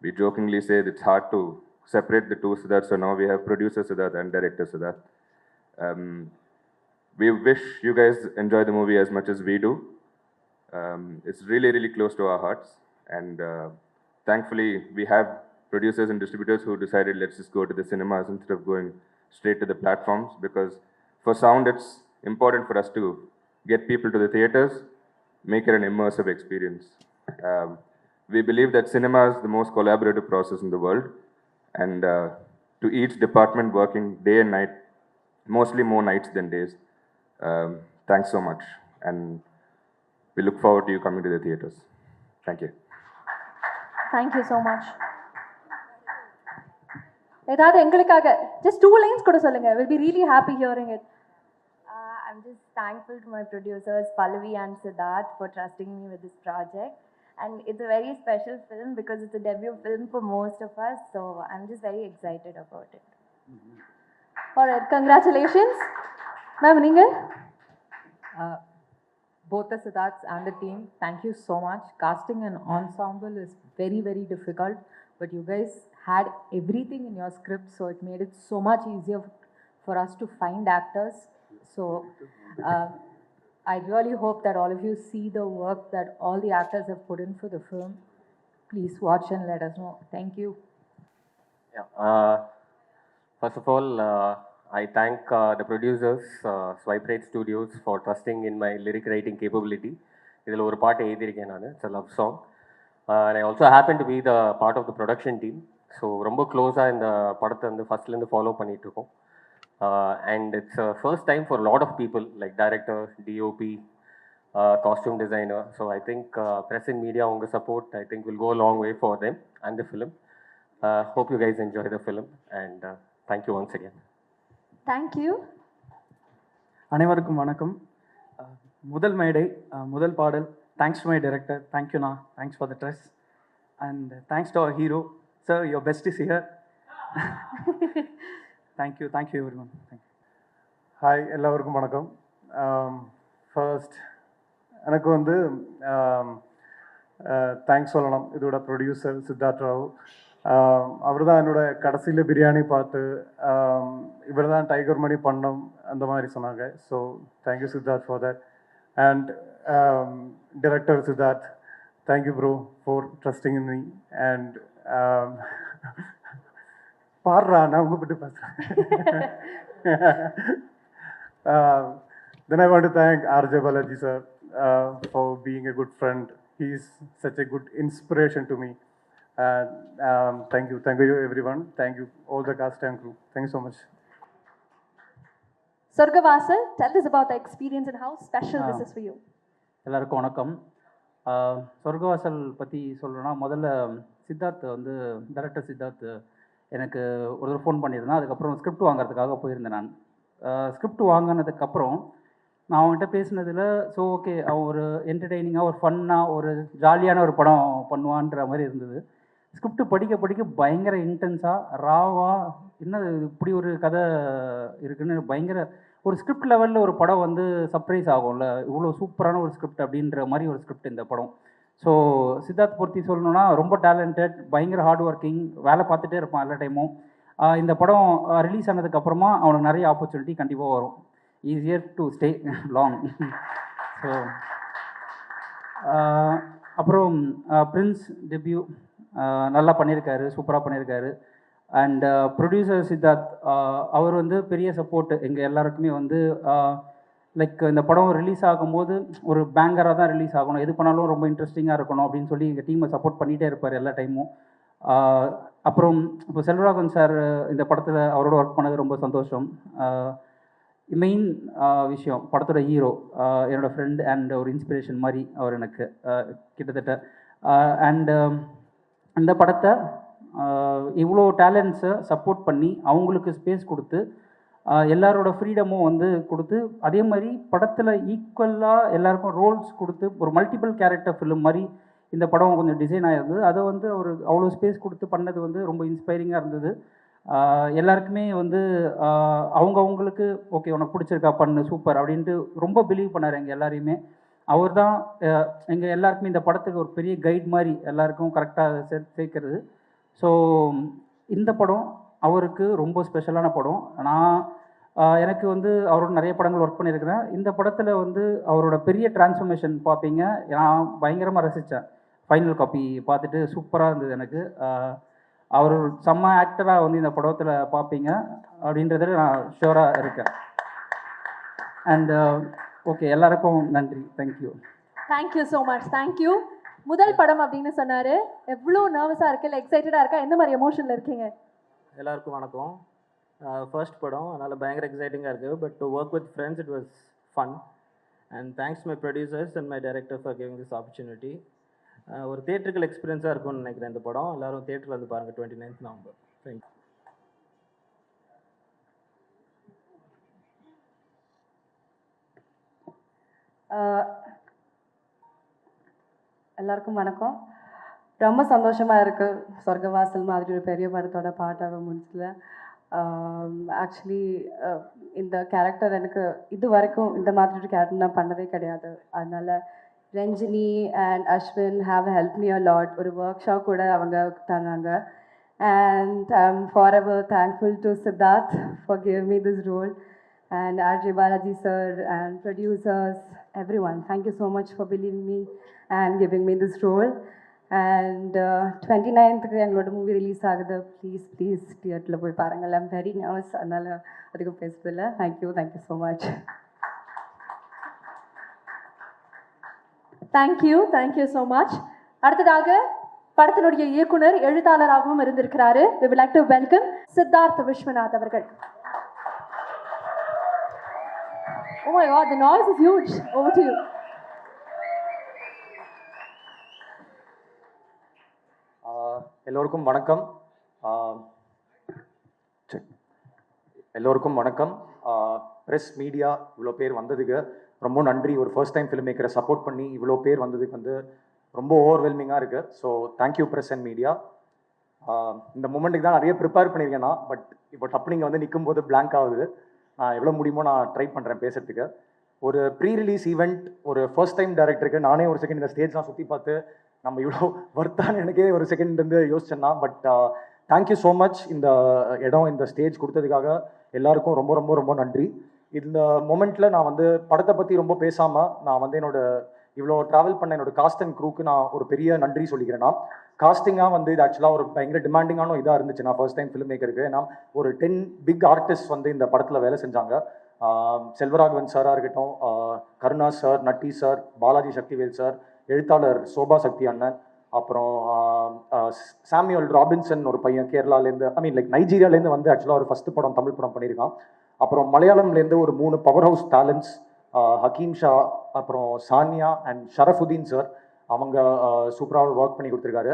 we jokingly say that it's hard to separate the two Siddharths. So now we have producer Siddharth and director Siddharth. We wish you guys enjoy the movie as much as we do. It's really, really close to our hearts. And thankfully, we have producers and distributors who decided let's just go to the cinemas instead of going straight to the platforms, because for sound, it's important for us to get people to the theaters, make it an immersive experience. We believe that cinema is the most collaborative process in the world, and to each department working day and night, mostly more nights than days. Thanks so much, and we look forward to you coming to the theaters. Thank you. Thank you so much. ஏதாவது எங்களுக்காக just 2 lines கூட சொல்லுங்க. We'll be really happy hearing it. I'm just thankful to my producers Pallavi and Siddharth for trusting me with this project. And it's a very special film because it's a debut film for most of us. So I'm just very excited about it. Alright, congratulations. Ma'am, நீங்க? Both the Siddharths and the team, thank you so much. Casting an ensemble is very, very difficult, but you guys had everything in your script, so it made it so much easier for us to find actors. So I really hope that all of you see the work that all the actors have put in for the film. Please watch and let us know. Thank you. First of all, I thank the producers, Swipe Rate Studios, for trusting in my lyric writing capability. இதில் ஒரு பாட்டு எழுதியிருக்கேன் நான். It's a love song. And I also happen to be the part of the production team. So ரொம்ப க்ளோஸாக இந்த படத்தை வந்து ஃபஸ்ட்லேருந்து ஃபாலோ பண்ணிகிட்ருக்கோம். And it's a first time for a lot of people like director, DOP, costume designer. So I think press and media, unga support, I think will go a long way for them and the film. Hope you guys enjoy the film and thank you once again. Thank you. அனைவருக்கும் வணக்கம். முதல் மேடை, முதல் பாடல். Thanks to my director. Thank you, Na. Thanks for the trust. And thanks to our hero. Sir, your best is here. Thank you everyone. Thank you. Hi, எல்லாருக்கும் வணக்கம். First எனக்கு வந்து தேங்க்ஸ் சொல்லணும் இதோட ப்ரொடியூசர் சித்தார்த் ராவ். அவர் தான் என்னோட கடைசியில் பிரியாணி பார்த்து இவர் தான் டைகர் மணி பண்ணோம் அந்த மாதிரி சொன்னாங்க. So thank you Siddharth for that. And director Siddharth, thank you bro for trusting in me. And பாடுறா, நான் உங்க பற்றி பேசுகிறேன். Then I want to thank R.J. Balaji sir for being a good friend. He's such a good inspiration to me. Thank you everyone. Thank you all the cast and crew. Thank you so much. Sargavasal, tell us about the experience and how special this is for you. எல்லாருக்கும் வணக்கம். சொர்க்கவாசல் பற்றி சொல்லணும்னா, முதல்ல சித்தார்த் வந்து director Siddharth எனக்கு ஒரு phone பண்ணியிருந்தேன். அதுக்கப்புறம் ஸ்கிரிப்ட் வாங்குறதுக்காக போயிருந்தேன். நான் ஸ்கிரிப்ட் வாங்கினதுக்கப்புறம் நான் அவங்ககிட்ட பேசினதில், ஸோ ஓகே அவன் ஒரு என்டர்டெய்னிங்காக, ஒரு ஃபன்னாக, ஒரு ஜாலியான ஒரு படம் பண்ணுவான்ற மாதிரி இருந்தது. ஸ்கிரிப்ட் படிக்க படிக்க பயங்கர இன்டென்ஸாக, ராவாக, என்ன இப்படி ஒரு கதை இருக்குன்னு பயங்கர ஒரு ஸ்கிரிப்ட் லெவலில் ஒரு படம் வந்து சர்ப்ரைஸ் ஆகும்ல, இவ்வளோ சூப்பரான ஒரு ஸ்கிரிப்ட் அப்படின்ற மாதிரி ஒரு ஸ்கிரிப்ட் இந்த படம். ஸோ சித்தார்த் பொறுத்தி சொல்லணுன்னா ரொம்ப டேலண்டட், பயங்கர ஹார்ட் ஒர்க்கிங், வேலை பார்த்துட்டே இருப்பான் எல்லா டைமும். இந்த படம் ரிலீஸ் ஆனதுக்கப்புறமா அவனுக்கு நிறைய ஆப்பர்ச்சுனிட்டி கண்டிப்பாக வரும். Easier to stay long. So அப்புறம் பிரின்ஸ் டெபியூ நல்லா பண்ணியிருக்காரு, சூப்பராக பண்ணியிருக்காரு. அண்ட் ப்ரொடியூசர் சித்தார்த், அவர் வந்து பெரிய சப்போர்ட்டு எங்கள் எல்லாருக்குமே வந்து. லைக் இந்த படம் ரிலீஸ் ஆகும்போது ஒரு பேங்கராக தான் ரிலீஸ் ஆகணும், எது பண்ணாலும் ரொம்ப இன்ட்ரெஸ்டிங்காக இருக்கணும் அப்படின்னு சொல்லி எங்கள் டீமை சப்போர்ட் பண்ணிகிட்டே இருப்பார் எல்லா டைமும். அப்புறம் இப்போ செல்வராகவன் சார் இந்த படத்தில் அவரோட ஒர்க் பண்ணது ரொம்ப சந்தோஷம். மெயின் விஷயம், படத்தோட ஹீரோ என்னோடய ஃப்ரெண்ட் அண்ட் ஒரு இன்ஸ்பிரேஷன் மாதிரி அவர் எனக்கு கிட்டத்தட்ட. அண்டு இந்த படத்தை இவ்வளோ டேலண்ட்ஸை சப்போர்ட் பண்ணி அவங்களுக்கு ஸ்பேஸ் கொடுத்து எல்லாரோட ஃப்ரீடமும் வந்து கொடுத்து, அதே மாதிரி படத்தில் ஈக்குவலாக எல்லாருக்கும் ரோல்ஸ் கொடுத்து ஒரு மல்டிபிள் கேரக்டர் ஃபிலிம் மாதிரி இந்த படம் கொஞ்சம் டிசைன் ஆகிருந்தது. அதை வந்து அவர் அவ்வளோ ஸ்பேஸ் கொடுத்து பண்ணது வந்து ரொம்ப இன்ஸ்பைரிங்காக இருந்தது. எல்லாருக்குமே வந்து அவங்களுக்கு ஓகே உனக்கு பிடிச்சிருக்கா பண்ணு சூப்பர் அப்படின்ட்டு ரொம்ப பிலீவ் பண்ணார் எங்கள் எல்லாரையுமே. அவர் தான் எங்கள் எல்லாருக்குமே இந்த படத்துக்கு ஒரு பெரிய கைட் மாதிரி எல்லாருக்கும் கரெக்டாக சேர்க்கிறது. ஸோ இந்த படம் அவருக்கு ரொம்ப ஸ்பெஷலான படம். நான் எனக்கு வந்து அவரோட நிறைய படங்கள் ஒர்க் பண்ணியிருக்கிறேன். இந்த படத்தில் வந்து அவரோட பெரிய டிரான்ஸ்ஃபர்மேஷன் பார்ப்பீங்க. நான் பயங்கரமாக ரசித்தேன். ஃபைனல் காப்பி பார்த்துட்டு சூப்பராக இருந்தது எனக்கு. அவர் செம்ம ஆக்டராக வந்து இந்த படத்தில் பார்ப்பீங்க அப்படின்றதில் நான் ஷூராக இருக்கேன். அண்ட் ஓகே, எல்லாருக்கும் நன்றி. Thank you. Thank you so much. Thank you. முதல் படம் அப்படின்னு சொன்னார். எவ்வளோ நர்வஸாக இருக்கு, இல்லை எக்ஸைட்டடாக இருக்கா, எந்த மாதிரி எமோஷனில் இருக்கீங்க? எல்லாருக்கும் வணக்கம். ஃபர்ஸ்ட் படம், அதனால் பயங்கர எக்ஸைட்டிங்காக இருக்குது. But to work with friends it was fun. And thanks my producers and my director for giving this opportunity. ஒரு தியேட்டரிக்கல் எக்ஸ்பீரியன்ஸாக இருக்கும்னு நினைக்கிறேன் இந்த படம். எல்லோரும் தியேட்டரில் வந்து பாருங்கள் 29th நவம்பர். தேங்க்யூ. எல்லாருக்கும் வணக்கம். ரொம்ப சந்தோஷமாக இருக்குது சொர்க்கவாசல் மாதிரி ஒரு பெரிய படத்தோட பாட்டாக முடிச்சதில். ஆக்சுவலி இந்த கேரக்டர் எனக்கு இது வரைக்கும் இந்த மாதிரி ஒரு கேரக்டர் நான் பண்ணதே கிடையாது. அதனால் Ranjini and Ashwin have help me a lot. ஒரு ஒர்க் ஷாப் கூட அவங்க தந்தாங்க. And I am forever thankful to Siddharth for give me this role and R.J. Balaji sir and producers, everyone. Thank you so much for believing me and giving me this role. And 29th எங்களோட movie release ஆகுது. Please தியேட்டரில் போய் பாருங்கள். I'm very nervous, அதனால் அதுக்கும் பேசுறதில்ல. Thank you so much. Thank you so much. அடுத்ததாக படத்தினுடைய இயக்குனர் எழுத்தாளராகவும் இருந்திருக்கிறாரு. We would like to welcome Siddharth Viswanath அவர்கள். Oh my God, the noise is huge. Over to you. எல்லோருக்கும் வணக்கம். ப்ரெஸ் மீடியா இவ்வளோ பேர் வந்ததுக்கு ரொம்ப நன்றி. ஒரு ஃபர்ஸ்ட் டைம் ஃபிலிம் மேக்கரை சப்போர்ட் பண்ணி இவ்வளோ பேர் வந்ததுக்கு வந்து ரொம்ப ஓவர்வெல்மிங்காக இருக்குது. So thank you press and media. இந்த மூமெண்ட்டுக்கு தான் நிறைய ப்ரிப்பேர் பண்ணியிருக்கேன் நான். பட் இப்போ டப்பு நீங்கள் வந்து நிற்கும் போது பிளாங்க் ஆகுது. நான் எவ்வளோ முடியுமோ நான் ட்ரை பண்ணுறேன் பேசுறதுக்கு. ஒரு ப்ரீ ரிலீஸ் ஈவெண்ட், ஒரு ஃபர்ஸ்ட் டைம் டேரக்டருக்கு நானே ஒரு செகண்ட் இந்த ஸ்டேஜ்லாம் சுற்றி பார்த்து நம்ம இவ்வளோ ஒர்த்தான்னு எனக்கே ஒரு செகண்ட் வந்து யோசிச்சேன்னா. பட் தேங்க்யூ ஸோ மச் இந்த இடம், இந்த ஸ்டேஜ் கொடுத்ததுக்காக எல்லாருக்கும் ரொம்ப ரொம்ப ரொம்ப நன்றி. இந்த மொமெண்ட்டில் நான் வந்து படத்தை பற்றி ரொம்ப பேசாமல் நான் வந்து இவ்வளோ ட்ராவல் பண்ண என்னோட காஸ்ட் அண்ட் க்ரூக்கு நான் ஒரு பெரிய நன்றி சொல்லிக்கிறேன்னா. காஸ்டிங்காக வந்து இது ஆக்சுவலாக ஒரு பயங்கர டிமாண்டிங்கான இதாக இருந்துச்சு நான் ஃபர்ஸ்ட் டைம் ஃபிலிம் மேக்கருக்கு. ஏன்னா ஒரு 10 பிக் ஆர்டிஸ்ட் வந்து இந்த படத்தில் வேலை செஞ்சாங்க. செல்வராகவன் சாராக இருக்கட்டும், Karuna sir, Natty sir, Balaji Sakthivel sir, எழுத்தாளர் சோபா சக்தி அண்ணன், அப்புறம் சாமியல் ராபின்சன் ஒரு பையன் கேரளாலேருந்து நைஜீரியாலேருந்து வந்து ஆக்சுவலாக ஒரு ஃபஸ்ட்டு படம் தமிழ் படம் பண்ணியிருக்கான். அப்புறம் மலையாளம்லேருந்து ஒரு 3 power house talents, Hakeem Shah, அப்புறம் சானியா அண்ட் ஷரஃபுதீன் சார். அவங்க சூப்பராக ஒர்க் பண்ணி கொடுத்துருக்காரு.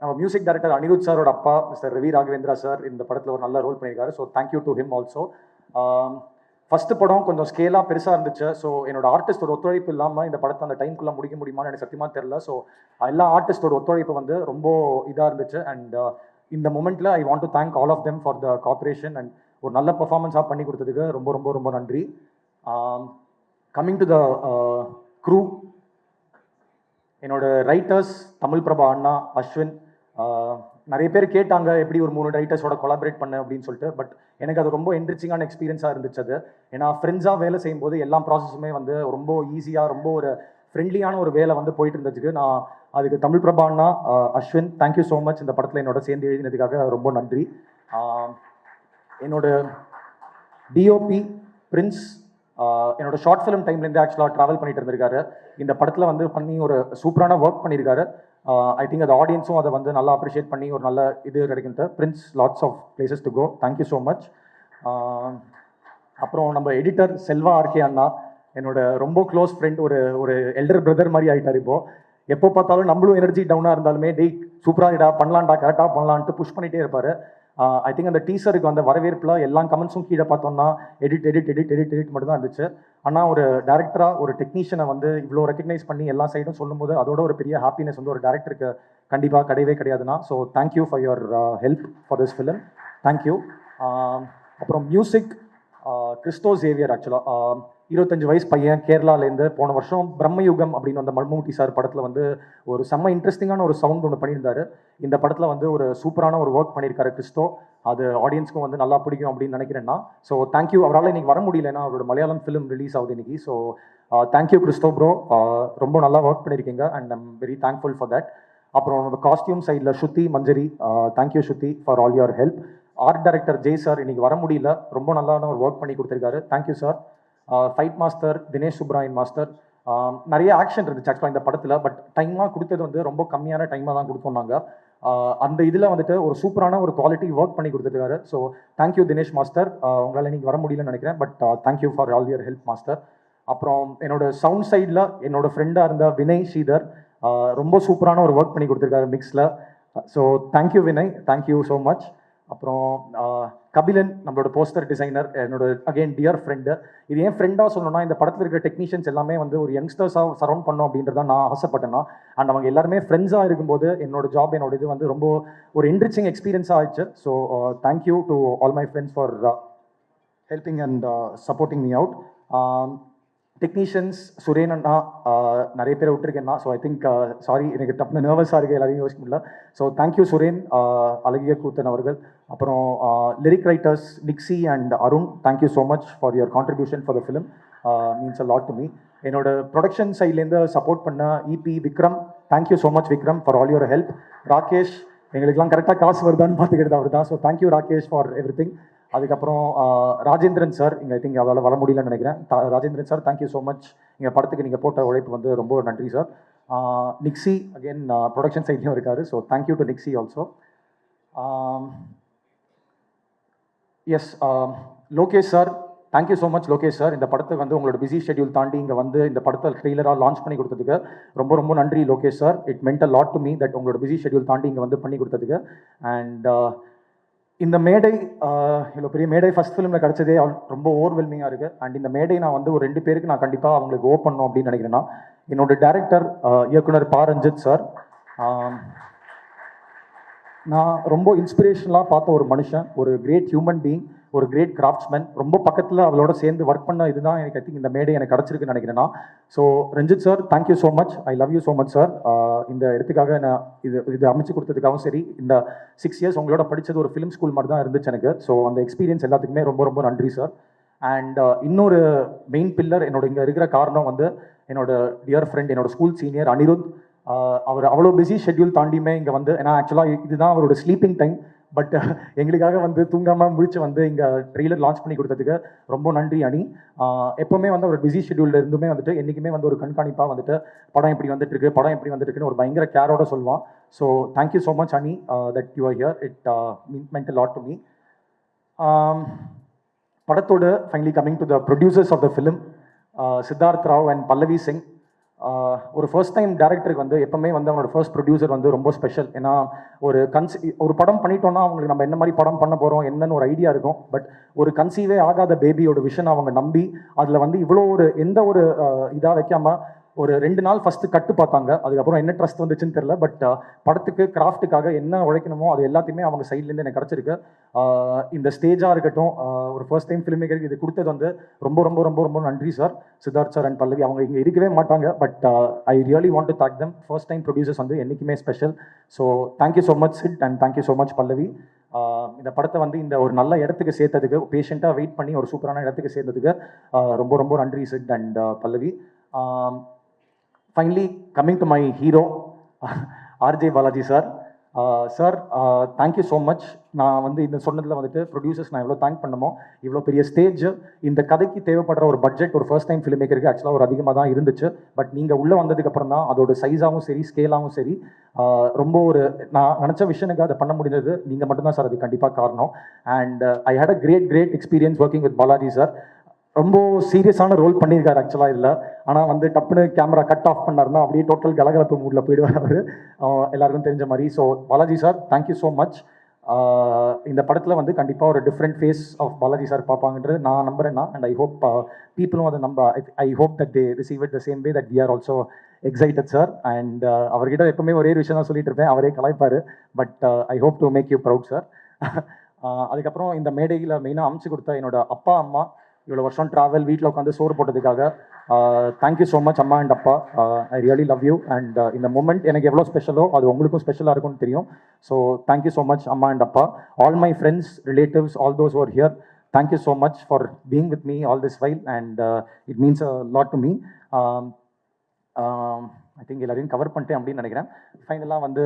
நம்ம மியூசிக் டைரக்டர் அனிருத் சாரோட அப்பா மிஸ்டர் ரவி ராகவேந்திரா சார் இந்த படத்தில் ஒரு நல்ல ரோல் பண்ணியிருக்காரு. So thank you to him also. First படம் கொஞ்சம் ஸ்கேலாக பெருசாக இருந்துச்சு. ஸோ என்னோட ஆர்டிஸ்டோட ஒத்துழைப்பு இல்லாமல் இந்த படத்தை அந்த டைம்குள்ளே முடிக்க முடியுமான்னு எனக்கு சத்தியமாக தெரில. ஸோ எல்லா ஆர்டிஸ்டோட ஒத்துழைப்பு வந்து ரொம்ப இதாக இருந்துச்சு. அண்ட் இந்த மொமெண்ட்டில் I want to thank all of them for the cooperation and ஒரு நல்ல பர்ஃபார்மன்ஸாக பண்ணி கொடுத்ததுக்கு ரொம்ப ரொம்ப ரொம்ப நன்றி. கம்மிங் டு த க்ரூ, என்னோட ரைட்டர்ஸ் தமிழ் பிரபா அண்ணா, அஸ்வின். நிறைய பேர் கேட்டாங்க எப்படி ஒரு 3 ரைட்டர்ஸோட கொலாபரேட் பண்ண அப்படின்னு சொல்லிட்டு. பட் எனக்கு அது ரொம்ப என்ரிச்சிங்கான எக்ஸ்பீரியன்ஸாக இருந்துச்சு அது. ஏன்னா ஃப்ரெண்ட்ஸாக வேலை செய்யும்போது எல்லா ப்ராசஸுமே வந்து ரொம்ப ஈஸியாக, ரொம்ப ஒரு ஃப்ரெண்ட்லியான ஒரு வேலை வந்து போயிட்டு இருந்ததுக்கு நான் அதுக்கு தமிழ் பிரபா அண்ணா, அஸ்வின் தேங்க்யூ ஸோ மச். இந்த படத்தில் என்னோட சேர்ந்து எழுதினதுக்காக ரொம்ப நன்றி. என்னோட டிஓபி பிரின்ஸ் என்னோட ஷார்ட் ஃபிலிம் டைம்லேருந்து ஆக்சுவலாக ட்ராவல் பண்ணிட்டு இருந்திருக்காரு. இந்த படத்தில் வந்து பண்ணி ஒரு சூப்பரான ஒர்க் பண்ணியிருக்காரு. ஐ திங்க் அது ஆடியன்ஸும் அதை வந்து நல்லா அப்ரிஷியேட் பண்ணி ஒரு நல்ல இது கிடைக்குது. Prince, lots of places to go. Thank you so much. அப்புறம் நம்ம எடிட்டர் செல்வா ஆர்கே அண்ணா, என்னோட ரொம்ப க்ளோஸ் ஃப்ரெண்ட், ஒரு எல்டர் பிரதர் மாதிரி ஆகிட்டார். இப்போது எப்போ பார்த்தாலும் நம்மளும் எனர்ஜி டவுனாக இருந்தாலுமே டேய் சூப்பராகிடா பண்ணலான்டா, கரெக்டாக பண்ணலான்ட்டு புஷ் பண்ணிகிட்டே இருப்பார். ஐ திங்க் அந்த டீசருக்கு அந்த வரவேற்பில் எல்லா கமெண்ட்ஸும் கீழே பார்த்தோம்னா எடிட் மட்டும் தான் இருந்துச்சு. ஆனால் ஒரு டேரக்டராக ஒரு டெக்னீஷியனை வந்து இவ்வளோ ரெக்கக்னைஸ் பண்ணி எல்லா சைடும் சொல்லும்போது அதோட ஒரு பெரிய ஹாப்பினஸ் வந்து ஒரு டேரக்டருக்கு கண்டிப்பாக கிடையவே கிடையாதுன்னா. So thank you for your help for this film. Thank you. அப்புறம் மியூசிக் கிறிஸ்டோ சேவியர். ஆக்சுவலாக 25 வயசு பையன் கேரளாலேருந்து போன வருஷம் பிரம்மயுகம் அப்படின்னு அந்த மம்முட்டி சார் படத்தில் வந்து ஒரு செம்ம இன்ட்ரெஸ்டிங்கான ஒரு சவுண்ட் ஒன்று பண்ணியிருந்தாரு. இந்த படத்தில் வந்து ஒரு சூப்பரான ஒரு ஒர்க் பண்ணியிருக்காரு கிறிஸ்டோ. அது ஆடியன்ஸ்க்கும் வந்து நல்லா பிடிக்கும் அப்படின்னு நினைக்கிறேன்னா. So thank you. அவரால் இன்றைக்கி வர முடியலன்னா அவரோட மலையாளம் ஃபிலிம் ரிலீஸ் ஆகுது இன்றைக்கி. ஸோ தேங்க்யூ கிறிஸ்டோ ப்ரோ, ரொம்ப நல்லா ஒர்க் பண்ணியிருக்கீங்க and I'm very thankful for that. அப்புறம் நம்ம காஸ்டியூம் சைடில் Shruti Manjari, thank you Shruti for all your help. Art director Jai sir இன்றைக்கி வர முடியல, ரொம்ப நல்லான ஒரு ஒர்க் பண்ணி கொடுத்துருக்காரு. Thank you sir. Fight master Dinesh Subrayan master. நிறைய ஆக்ஷன் இருந்துச்சு ஆக்சுவலாக இந்த படத்தில். பட் டைமாக கொடுத்தது வந்து ரொம்ப கம்மியான டைமாக தான் கொடுத்தோம்னாங்க. அந்த இதில் வந்துட்டு ஒரு சூப்பரான ஒரு குவாலிட்டி ஒர்க் பண்ணி கொடுத்துருக்காரு. So thank you Dinesh master. உங்களால் இன்றைக்கி வர முடியலன்னு நினைக்கிறேன். But thank you for all your help master. அப்புறம் என்னோட சவுண்ட் சைடில் என்னோட ஃப்ரெண்டாக இருந்த வினய் ஸ்ரீதர், ரொம்ப சூப்பரான ஒரு ஒர்க் பண்ணி கொடுத்துருக்காரு மிக்ஸில். So thank you Vinay, thank you so much. அப்புறம் கபிலன் நம்மளோட போஸ்டர் டிசைனர், என்னோட அகெயின் டியர் ஃப்ரெண்டு. இது ஏன் ஃப்ரெண்டாக சொல்லணும்னா, இந்த படத்தில் இருக்கிற டெக்னீஷியன்ஸ் எல்லாமே வந்து ஒரு யங்ஸ்டர்ஸாக சரௌண்ட் பண்ணோம் அப்படின்றத நான் ஆசைப்பட்டேன்னா. அண்ட் அவங்க எல்லாருமே ஃப்ரெண்ட்ஸாக இருக்கும்போது என்னோட ஜாப், என்னோட இது வந்து ரொம்ப ஒரு என்ரிச்சிங் எக்ஸ்பீரியன்ஸாக ஆயிடுச்சு. So thank you to all my friends for helping and supporting me out. Technicians Suren அண்ணா, நிறைய பேரை விட்டுருக்கேன்னா. ஸோ ஐ திங்க் சாரி, எனக்கு டப்புன்னு நர்வஸாக இருக்குது, எல்லாரையும் யோசிக்க முடியல. ஸோ தேங்க்யூ சுரேன், அழகிய கூத்தன் அவர்கள். அப்புறம் lyric writers Nixy and Arun, thank you so much for your contribution for the film, means a lot to me. என்னோட ப்ரொடக்ஷன் சைட்லேருந்து சப்போர்ட் பண்ண EP Vikram, thank you so much Vikram for all your help. Rakesh, எங்களுக்கெல்லாம் கரெக்டாக காசு வருதான்னு பார்த்துக்கிட்டு அவர் தான். So thank you Rakesh for everything. அதுக்கப்புறம் ராஜேந்திரன் சார், இங்கே ஐ திங்க் அவளால் வர முடியலன்னு நினைக்கிறேன். Rajendran sir, thank you so much. எங்கள் படத்துக்கு நீங்கள் போட்ட உழைப்பு வந்து ரொம்ப நன்றி சார். நிக்ஸி அகெயின் ப்ரொடக்ஷன் சைட்லேயும் இருக்கார். So thank you to Nixy also. Yes, Lokesh sir, thank you so much Lokesh sir. இந்த படத்துக்கு வந்து உங்களோட பிஸி ஷெட்யூல் தாண்டி இங்கே வந்து இந்த படத்தை ட்ரெய்லராக லான்ச் பண்ணி கொடுத்ததுக்கு ரொம்ப ரொம்ப நன்றி Lokesh sir. It meant a lot to me that உங்களோட பிஸி ஷெட்யூல் தாண்டி இங்கே வந்து பண்ணி கொடுத்ததுக்கு. அண்ட் இந்த மேடை, இவ்வளோ பெரிய மேடை ஃபஸ்ட் ஃபிலிமில் கிடச்சதே ரொம்ப ஓவர்வெல்மிங்காக இருக்குது. அண்ட் இந்த மேடை நான் வந்து ஒரு 2 பேருக்கு நான் கண்டிப்பாக அவங்களுக்கு ஓ பண்ணணும் அப்படின்னு நினைக்கிறேன்னா, என்னோட டைரக்டர் இயக்குனர் பா ரஞ்சித் சார். நான் ரொம்ப இன்ஸ்பிரேஷனலாக பார்த்த ஒரு மனுஷன், ஒரு கிரேட் ஹியூமன் பீயிங், ஒரு கிரேட் கிராஃப்ட்ஸ்மேன். ரொம்ப பக்கத்தில் அவளோட சேர்ந்து ஒர்க் பண்ண இதுதான் எனக்கு ஐ திங்க் இந்த மேடை எனக்கு கிடச்சிருக்குன்னு நினைக்கிறேன்னா. So Ranjith sir, thank you so much, I love you so much sir. இந்த இடத்துக்காக நான் இது அமைச்சு கொடுத்ததுக்காகவும் சரி, இந்த 6 இயர்ஸ் உங்களோட படித்தது ஒரு ஃபிலிம் ஸ்கூல் மாதிரி தான் இருந்துச்சு எனக்கு. ஸோ அந்த எக்ஸ்பீரியன்ஸ் எல்லாத்துக்குமே ரொம்ப ரொம்ப நன்றி சார். அண்ட் இன்னொரு மெயின் பில்லர் என்னோட இங்கே இருக்கிற காரணம் வந்து என்னோட டியர் ஃப்ரெண்ட், என்னோட ஸ்கூல் சீனியர் அனிருத். அவர் அவ்வளோ பிஸி ஷெட்யூல் தாண்டியுமே இங்கே வந்து, ஏன்னா ஆக்சுவலாக இதுதான் அவரோட ஸ்லீப்பிங் டைம், பட் எங்களுக்காக வந்து தூங்காமல் முடிச்சு வந்து இங்கே ட்ரெய்லர் லான்ச் பண்ணி கொடுத்ததுக்கு ரொம்ப நன்றி அனி. எப்போவுமே வந்து ஒரு பிஸி ஷெட்யூலில் இருந்துமே வந்துட்டு என்றைக்குமே வந்து ஒரு கண்காணிப்பாக வந்துட்டு படம் எப்படி வந்துட்டுருக்கு, படம் எப்படி வந்துட்டுருக்குன்னு ஒரு பயங்கர கேரோட சொல்லுவான். So thank you so much Ani that you are here. It meant a lot to me. படத்தோட finally coming to the producers of the film, Siddharth Rao and Pallavi Singh. ஒரு ஃபர்ஸ்ட் டைம் டேரக்டருக்கு வந்து எப்பவுமே வந்து அவனோட ஃபர்ஸ்ட் ப்ரொடியூசர் வந்து ரொம்ப ஸ்பெஷல். ஏன்னா ஒரு படம் பண்ணிட்டோம்னா அவங்களுக்கு நம்ம என்ன மாதிரி படம் பண்ண போகிறோம் என்னன்னு ஒரு ஐடியா இருக்கும். பட் ஒரு கன்சீவே ஆகாத பேபியோட விஷன் அவங்க நம்பி அதில் வந்து இவ்வளோ ஒரு எந்த ஒரு இதாக வைக்காம ஒரு 2 நாள் ஃபஸ்ட்டு கட்டு பார்த்தாங்க. அதுக்கப்புறம் என்ன ட்ரஸ்ட் வந்துச்சுன்னு தெரில. பட் படத்துக்கு கிராஃப்ட்டுக்காக என்ன உழைக்கணுமோ அது எல்லாத்தையுமே அவங்க சைட்லேருந்து எனக்கு கிடச்சிருக்கு. இந்த ஸ்டேஜாக இருக்கட்டும், ஒரு ஃபர்ஸ்ட் டைம் ஃபிலிம் மேக்கருக்கு இது கொடுத்தது வந்து ரொம்ப ரொம்ப ரொம்ப ரொம்ப நன்றி sir. Siddharth sir and Pallavi அவங்க இங்கே இருக்கவே மாட்டாங்க. But I really want to thank them. First time producers வந்து என்றைக்குமே special. So thank you so much Sid and thank you so much Pallavi. இந்த படத்தை வந்து இந்த ஒரு நல்ல இடத்துக்கு சேர்த்ததுக்கு, பேஷண்ட்டாக வெயிட் பண்ணி ஒரு சூப்பரான இடத்துக்கு சேர்த்ததுக்கு ரொம்ப ரொம்ப நன்றி sit and Pallavi. Finally, coming to my hero, RJ Balaji sir. Sir, thank you so much. நான் வந்து இந்த சொன்னதில் வந்துட்டு ப்ரொடியூசர்ஸ் நான் எவ்வளோ தேங்க் பண்ணமோ, இவ்வளோ பெரிய ஸ்டேஜ் இந்த கதைக்கு தேவைப்படுற ஒரு பட்ஜெட் ஒரு ஃபர்ஸ்ட் டைம் ஃபிலிம் மேக்கருக்கு ஆக்சுவலாக ஒரு அதிகமாக தான் இருந்துச்சு. பட் நீங்கள் உள்ளே வந்ததுக்கப்புறம் தான் அதோட சைஸாகவும் சரி, ஸ்கேலாகவும் சரி, ரொம்ப ஒரு நான் நினச்ச விஷயனுக்கு அதை பண்ண முடிஞ்சது நீங்கள் மட்டும்தான் சார். அது கண்டிப்பாக காரணம். And I had a great experience working with Balaji sir. ரொம்ப சீரியஸான ரோல் பண்ணியிருக்காரு ஆக்சுவலாக இல்லை. ஆனால் வந்து டப்புன்னு கேமரா கட் ஆஃப் பண்ணார்னா அப்படியே டோட்டல் கலகலப்பு மூடில் போயிடுவார் அவர், எல்லாருக்கும் தெரிஞ்ச மாதிரி. So Balaji sir, thank you so much. இந்த படத்தில் வந்து கண்டிப்பாக ஒரு different face of Balaji sir பார்ப்பாங்கன்றது நான் நம்புறேன்னா. அண்ட் ஐ ஹோப் பீப்புளும் அதை I hope that they receive it the same way that we are also excited sir. And அவர்கிட்ட எப்பவுமே ஒரே விஷயம் தான் சொல்லிட்டு இருப்பேன், அவரே கலாய்ப்பார். But I hope to make you proud sir. அதுக்கப்புறம் இந்த மேடையில் மெயினாக அமைச்சு கொடுத்த என்னோட அப்பா அம்மா, இவ்வளோ வருஷம் ட்ராவல், வீட்டில் உட்காந்து சோறு போட்டதுக்காக தேங்க்யூ ஸோ மச் அம்மா அண்ட் அப்பா. I really love you. And இந்த மூமெண்ட் எனக்கு எவ்வளோ ஸ்பெஷலோ அது உங்களுக்கும் ஸ்பெஷலாக இருக்கும்னு தெரியும். ஸோ தேங்க்யூ ஸோ மச் அம்மா அண்ட் அப்பா. All my friends, relatives, all those are here, thank you so much for being with me all this while. And it means a lot to me. I think எல்லாரையும் cover பண்ணிட்டேன் அப்படின்னு நினைக்கிறேன். ஃபைனலாக வந்து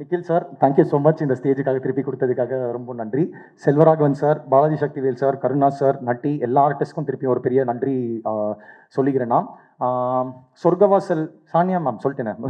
Nikhil sir, thank you so much இந்த ஸ்டேஜுக்காக திருப்பி கொடுத்ததுக்காக ரொம்ப நன்றி. Selvaraghavan sir, Balaji Sakthivel sir, Karuna sir, Natty, எல்லா ஆர்டிஸ்ட்க்கும் திருப்பி ஒரு பெரிய நன்றி சொல்லிக்கிறேன் நான். சொர்க்கவாசல் சானியா மேம் சொல்லிட்டேன்.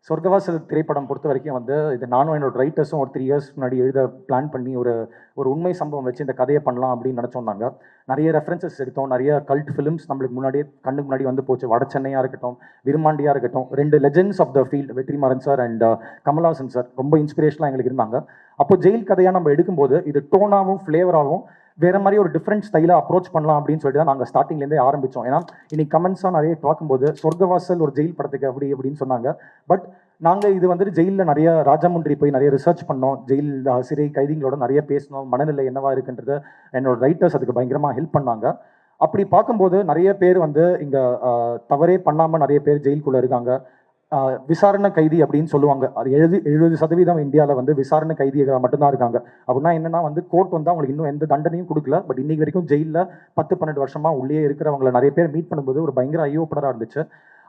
சொர்க்கவாசல் திரைப்படம் பொறுத்த வரைக்கும் வந்து இது நானும் என்னோட ரைட்டர்ஸும் ஒரு 3 இயர்ஸ் முன்னாடி எழுத பிளான் பண்ணி ஒரு உண்மை சம்பவம் வச்சு இந்த கதையை பண்ணலாம் அப்படின்னு நினச்சோம்னாங்க. நிறைய ரெஃபரன்சஸ் எடுத்தோம், நிறைய கல்ட் ஃபிலிம்ஸ் நம்மளுக்கு முன்னாடியே கண்ணுக்கு முன்னாடி வந்து போச்சு. வட சென்னையாக இருக்கட்டும், விருமாண்டியாக இருக்கட்டும், 2 legends of the field Vetrimaaran sir and Kamal Haasan sir ரொம்ப இன்ஸ்பிரேஷனாக எங்களுக்கு இருந்தாங்க. அப்போ ஜெயில் கதையாக நம்ம எடுக்கும்போது இது டோனாகவும் ஃப்ளேவராகவும் வேறு மாதிரி ஒரு டிஃப்ரெண்ட் ஸ்டைலாக அப்ரோச் பண்ணலாம் அப்படின்னு சொல்லிட்டு தான் நாங்கள் ஸ்டார்டிங்லேருந்தே ஆரம்பித்தோம். ஏன்னா இன்னைக்கு கமெண்ட்ஸாக நிறைய பார்க்கும்போது சொர்க்கவாசல் ஒரு ஜெயில் படத்துக்கு அப்படின்னு சொன்னாங்க. பட் நாங்கள் இது வந்துட்டு ஜெயிலில் நிறைய ராஜாமுன்றி போய் நிறைய ரிசர்ச் பண்ணோம், ஜெயில் சிறை கைதிகளோட நிறைய பேசணும், மனநிலை என்னவா இருக்குன்றது என்னோட ரைட்டர்ஸ் அதுக்கு பயங்கரமாக ஹெல்ப் பண்ணாங்க. அப்படி பார்க்கும்போது நிறைய பேர் வந்து இங்கே தவறே பண்ணாமல் நிறைய பேர் ஜெயிலுக்குள்ளே இருக்காங்க. விசாரணை கைதி அப்படின்னு சொல்லுவாங்க. அது 70% இந்தியாவில் வந்து விசாரணை கைதிகள் மட்டும்தான் இருக்காங்க. அப்படின்னா என்னன்னா வந்து கோர்ட் வந்து அவங்களுக்கு இன்னும் எந்த தண்டனையும் கொடுக்கல. பட் இன்னைக்கு வரைக்கும் ஜெயிலில் 10-12 வருஷமா உள்ளே இருக்கிறவங்களை நிறைய பேர் மீட் பண்ணும்போது ஒரு பயங்கர ஐயோப்படராக இருந்துச்சு.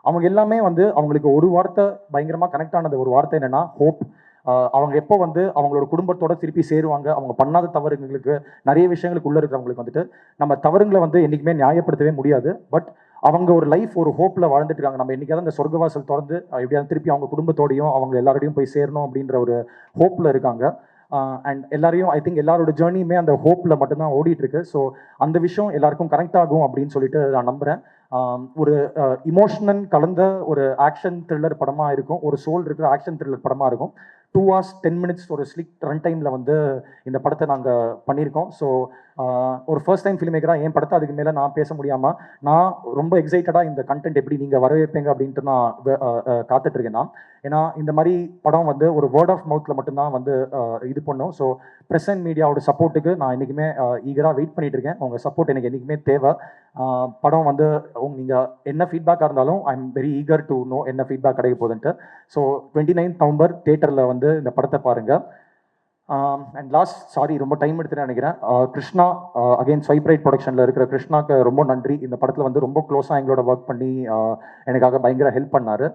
அவங்க எல்லாமே வந்து அவங்களுக்கு ஒரு வார்த்தை பயங்கரமாக கனெக்ட் ஆனது. ஒரு வார்த்தை என்னன்னா ஹோப். அவங்க எப்போ வந்து அவங்களோட குடும்பத்தோட திருப்பி சேருவாங்க, அவங்க பண்ணாத தவறுங்களுக்கு நிறைய விஷயங்களுக்கு உள்ளே இருக்கிறவங்களுக்கு வந்துட்டு நம்ம தவறுங்களை வந்து என்றைக்குமே நியாயப்படுத்தவே முடியாது. பட் அவங்க ஒரு லைஃப் ஒரு ஹோப்பில் வாழ்ந்துட்டு இருக்காங்க. நம்ம என்றைக்காவது அந்த சொர்க்கவாசல் திறந்து எப்படியாவது திருப்பி அவங்க குடும்பத்தோடையும் அவங்க எல்லாரோடையும் போய் சேரணும் அப்படின்ற ஒரு ஹோப்பில் இருக்காங்க. அண்ட் எல்லாரையும் ஐ திங்க் எல்லாரோட ஜேர்னியுமே அந்த ஹோப்பில் மட்டும்தான் ஓடிட்டு இருக்கு. ஸோ அந்த விஷயம் எல்லாருக்கும் கனெக்ட் ஆகும் அப்படின்னு சொல்லிட்டு நான் நம்புகிறேன். ஒரு இமோஷனல் கலந்த ஒரு ஆக்ஷன் த்ரில்லர் படமாக இருக்கும், ஒரு சோல் இருக்கிற ஆக்ஷன் த்ரில்லர் படமாக இருக்கும். 2 hours 10 minutes ஒரு ஸ்லிக் ரன் டைமில் வந்து இந்த படத்தை நாங்கள் பண்ணியிருக்கோம். ஸோ ஒரு ஃபர்ஸ்ட் டைம் ஃபிலிம் மேக்கராக என் படத்தை அதுக்கு மேலே நான் பேச முடியாமல் நான் ரொம்ப எக்ஸைட்டடாக இந்த கண்டென்ட் எப்படி நீங்கள் வரவேற்பீங்க அப்படின்ட்டு நான் காத்துட்ருக்கேன் நான். ஏன்னா இந்த மாதிரி படம் வந்து ஒரு வேர்ட் ஆஃப் மவுத்தில் மட்டும்தான் வந்து இது பண்ணும். ஸோ ப்ரெஸ் அண்ட் மீடியாவோட சப்போர்ட்டுக்கு நான் என்றைக்குமே ஈகராக வெயிட் பண்ணிட்டு இருக்கேன். உங்கள் சப்போர்ட் எனக்கு என்றைக்குமே தேவை. படம் வந்து நீங்கள் என்ன ஃபீட்பேக்காக இருந்தாலும் ஐ am very eager to know என்ன ஃபீட்பேக் கிடைக்க போகுதுன்ட்டு. ஸோ 29 நவம்பர் தேட்டரில் வந்து இந்த படத்தை பாருங்கள். அண்ட் லாஸ்ட் சாரி ரொம்ப டைம் எடுத்துன்னு நினைக்கிறேன். கிருஷ்ணா அகைன் ஸ்வைப் ரைட் ப்ரொடக்ஷனில் இருக்கிற கிருஷ்ணாக்கு ரொம்ப நன்றி. இந்த படத்தில் வந்து ரொம்ப க்ளோஸாக எங்களோட ஒர்க் பண்ணி எனக்காக பயங்கர ஹெல்ப் பண்ணார்.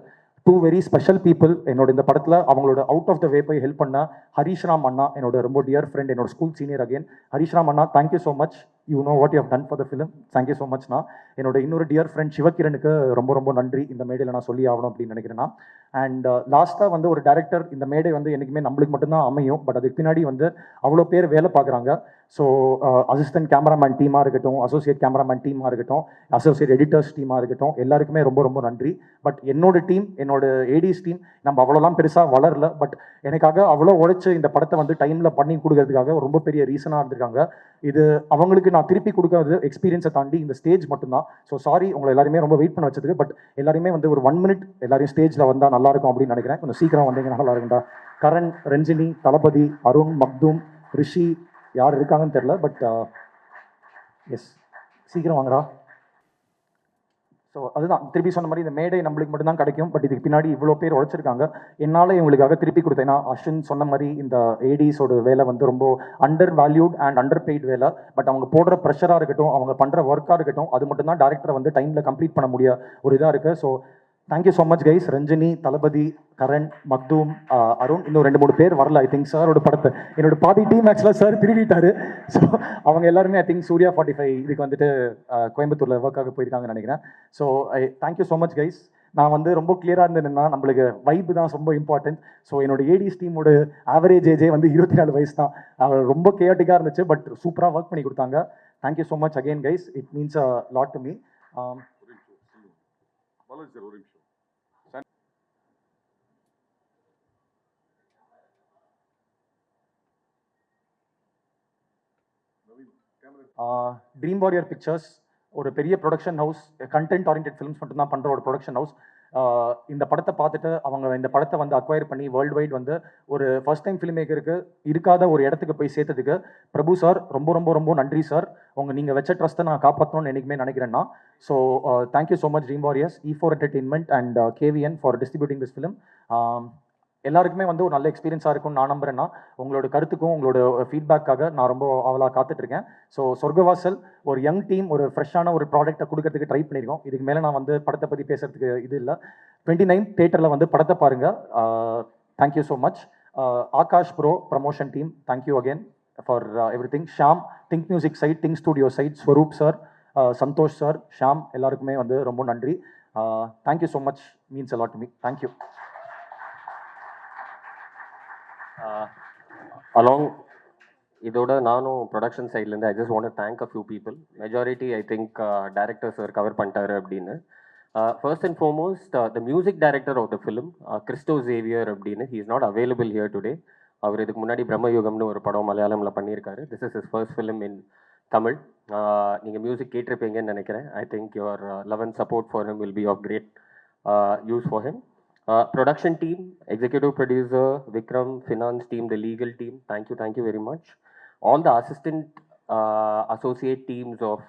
2 வெரி ஸ்பெஷல் பீப்புள் என்னோட இந்த படத்தில் அவங்களோட அவுட் ஆஃப் த வே போய் ஹெல்ப் பண்ண ஹரிஷ்ராம் அண்ணா, என்னோட ரொம்ப டியர் ஃப்ரெண்ட், என்னோட ஸ்கூல் சீனியர். அகைன் ஹரிஷ்ராம் அண்ணா, thank you so much. You know what you have done for the film. Thank you so மச்ண்ணா. என்னோட இன்னொரு டியர் ஃப்ரெண்ட் சிவகிரனுக்கு ரொம்ப ரொம்ப நன்றி. இந்த மேடையில் நான் சொல்லி ஆகணும் அப்படின்னு நினைக்கிறேன்னா. அண்ட் லாஸ்ட்டாக வந்து ஒரு டேரக்டர், இந்த மேடை வந்து என்றைக்குமே நம்மளுக்கு மட்டும்தான் அமையும். பட் அதுக்கு பின்னாடி வந்து அவ்வளோ பேர் வேலை பார்க்குறாங்க. ஸோ அசிஸ்டன்ட் கேமராமேன் டீமாக இருக்கட்டும், அசோசியேட் கேமராமேன் டீமாக இருக்கட்டும், அசோசியேட் எடிட்டர்ஸ் டீமாக இருக்கட்டும், எல்லாருக்குமே ரொம்ப ரொம்ப நன்றி. பட் என்னோட டீம், என்னோட ஏடிஸ் டீம் நம்ம அவ்வளோலாம் பெருசாக வளரல. பட் எனக்காக அவ்வளோ உழைச்சி இந்த படத்தை வந்து டைமில் பண்ணி கொடுக்கறதுக்காக ரொம்ப பெரிய ரீசனாக இருந்திருக்காங்க. இது அவங்களுக்கு நான் திருப்பி கொடுக்கறது எக்ஸ்பீரியன்ஸை தாண்டி இந்த ஸ்டேஜ் மட்டும்தான். ஸோ சாரி உங்களை எல்லாருமே ரொம்ப வெயிட் பண்ண வச்சதுக்கு. பட் எல்லாருமே வந்து ஒரு 1 minute எல்லாரையும் ஸ்டேஜில் வந்தால் நல்லாயிருக்கும் அப்படின்னு நினைக்கிறேன். கொஞ்சம் சீக்கிரம் வந்தீங்கன்னா நல்லா இருக்குண்டா. கரண், ரஞ்சினி, தளபதி, அருண், மக்தூம், ரிஷி, யார் இருக்காங்கன்னு தெரில. பட் எஸ், சீக்கிரம் வாங்கடா. ஸோ அதுதான் திருப்பி சொன்ன மாதிரி இந்த மேடை நம்மளுக்கு மட்டும்தான் கிடைக்கும். பட் இதுக்கு பின்னாடி இவ்வளோ பேர் உழைச்சிருக்காங்க. என்னால் இவங்களுக்காக திருப்பி கொடுத்தேன். ஏன்னா அஸ்வின் சொன்ன மாதிரி இந்த ஏடிஸோட வேலை வந்து ரொம்ப under valued and under paid வேலை. பட் அவங்க போடுற ப்ரெஷராக இருக்கட்டும், அவங்க பண்ணுற ஒர்க்காக இருக்கட்டும், அது மட்டும்தான் டேரக்டரை வந்து டைமில் கம்ப்ளீட் பண்ண முடிய ஒரு இதாக இருக்குது. So thank you so much guys. Ranjini, Thalapathy, Karan, Makhdoom, Arun, இன்னும் 2-3 பேர் வரல. ஐ திங்க் சாரோட படத்தை என்னோட பாதி டீம் ஆக்சுவலாக சார் திருவிட்டாரு. ஸோ அவங்க எல்லாருமே ஐ திங்க் சூர்யா 45 இதுக்கு வந்துட்டு கோயம்புத்தூரில் ஒர்க்காக போயிருக்காங்கன்னு நினைக்கிறேன். So thank you so much guys. நான் வந்து ரொம்ப கிளியராக இருந்தேன்னா நம்மளுக்கு வைப்பு தான் ரொம்ப இம்பார்ட்டன்ட். ஸோ என்னோட ஏடிஸ் டீமோட ஆவரேஜ் ஏஜே வந்து 24 வயசு தான். ரொம்ப கேட்டிக்காக இருந்துச்சு. பட் சூப்பராக ஒர்க் பண்ணி கொடுத்தாங்க. Thank you so much again guys. It means a lot to me. Dream Warrior Pictures ஒரு பெரிய production house, content oriented films மட்டும்தான் பண்ணுற ஒரு ப்ரொடக்ஷன் ஹவுஸ். இந்த படத்தை பார்த்துட்டு அவங்க இந்த படத்தை வந்து அக்வயர் பண்ணி வேர்ல்டு வைட் வந்து ஒரு ஃபர்ஸ்ட் டைம் ஃபிலிம் மேக்கருக்கு இருக்காத ஒரு இடத்துக்கு போய் சேர்த்ததுக்கு பிரபு சார் ரொம்ப ரொம்ப ரொம்ப நன்றி சார். நீங்கள் வச்ச ட்ரஸ்ட்டை நான் காப்பாற்றணும்னு என்றைக்குமே நினைக்கிறேன்னா. So thank you so much dream warriors, E4 Entertainment and KVN for distributing this film. எல்லாருக்குமே வந்து ஒரு நல்ல எக்ஸ்பீரியன்ஸாக இருக்கும்னு நான் நம்புறேன்னா. உங்களோட கருத்துக்கும் உங்களோட ஃபீட்பேக்காக நான் ரொம்ப அவளாக காத்துட்ருக்கேன். ஸோ சொர்க்கவாசல் ஒரு யங் டீம் ஒரு ஃப்ரெஷ்ஷான ஒரு ப்ராடக்ட்டை கொடுக்கறதுக்கு ட்ரை பண்ணியிருக்கோம். இதுக்கு மேலே நான் வந்து படத்தை பற்றி பேசுறதுக்கு இது இல்லை. 29 தேட்டரில் வந்து படத்தை பாருங்கள். Thank you so much. Akash bro promotion team, thank you again for everything. Sham, Think Music side, Think Studio side, Swaroop sir, Santhosh sir, Sham, எல்லாருக்குமே வந்து ரொம்ப நன்றி. Thank you so much, means a lot to me. Thank you. Along இதோட நானும் ப்ரொடக்ஷன் சைட்லேருந்து I just want thank a few people. Majority I think director sir cover பண்ணிட்டாரு அப்படின்னு. First and foremost the music director of the film Crasto Xavier அப்படின்னு, he is not available here today. அவர் இதுக்கு முன்னாடி பிரம்மயுகம்னு ஒரு படம் மலையாளமில் பண்ணியிருக்காரு. This is his first film in Tamil. நீங்கள் மியூசிக் கேட்டிருப்பீங்கன்னு நினைக்கிறேன். I think your love and support for him will be of great use for him. Production team, executive producer, Vikram, finance team, the legal team, thank you very much. All the assistant associate teams of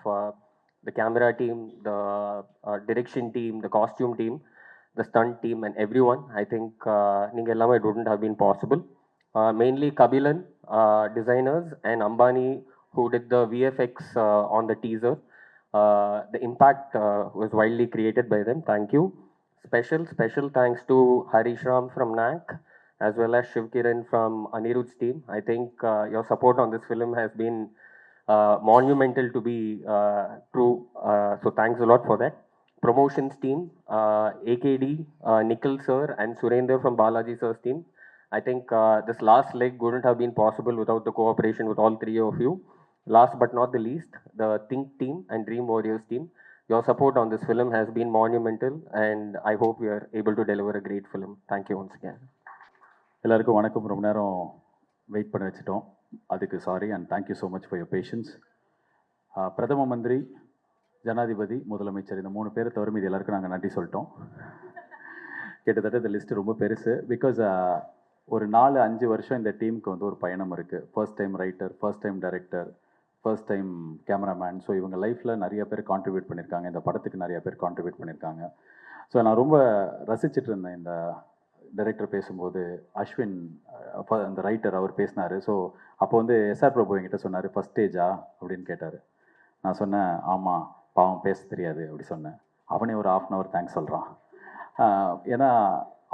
the camera team, the direction team, the costume team, the stunt team and everyone. I think ninga ellama it wouldn't have been possible. Mainly Kabilan, designers, and Ambani who did the VFX on the teaser. The impact was widely created by them. Thank you. Special thanks to Harish Ram from NAC as well as Shiv Kiran from Anirudh's team. I think your support on this film has been monumental to be true. So thanks a lot for that. Promotions team, AKD, Nikhil sir and Surendra from Balaji sir's team. I think this last leg wouldn't have been possible without the cooperation with all three of you. Last but not the least, the Think team and Dream Warriors team. Your support on this film has been monumental and I hope we are able to deliver a great film. Thank you once again. எல்லாருக்கும் வணக்கம். ரொம்ப நேரம் wait பண்ண வச்சுட்டோம், அதுக்கு sorry and thank you so much for your patience. பிரதம மந்திரி, ஜனாதிபதி, முதலமைச்சர் இந்த 3 பேரை தவிர மீது எல்லாருக்கும் நாங்கள் நன்றி சொல்லிட்டோம். கிட்டத்தட்ட இந்த லிஸ்ட்டு ரொம்ப பெருசு. பிகாஸ் ஒரு 4-5 வருஷம் இந்த டீமுக்கு வந்து ஒரு பயணம் இருக்குது. First time writer, first time director, first time cameraman. So இவங்க லைஃப்பில் நிறைய பேர் கான்ட்ரிபியூட் பண்ணியிருக்காங்க, இந்த படத்துக்கு நிறைய பேர் கான்ட்ரிபியூட் பண்ணியிருக்காங்க. ஸோ நான் ரொம்ப ரசிச்சுட்டு இருந்தேன் இந்த டைரக்டர் பேசும்போது. அஸ்வின் அந்த ரைட்டர் அவர் பேசினார். ஸோ அப்போ வந்து எஸ்ஆர் பிரபு என்கிட்ட சொன்னார், ஃபஸ்ட் ஸ்டேஜா அப்படின்னு கேட்டார். நான் சொன்னேன் ஆமாம், பாவம் பேச தெரியாது அப்படி சொன்னேன். அவனே ஒரு 1/2 hour தேங்க்ஸ் சொல்கிறான். ஏன்னா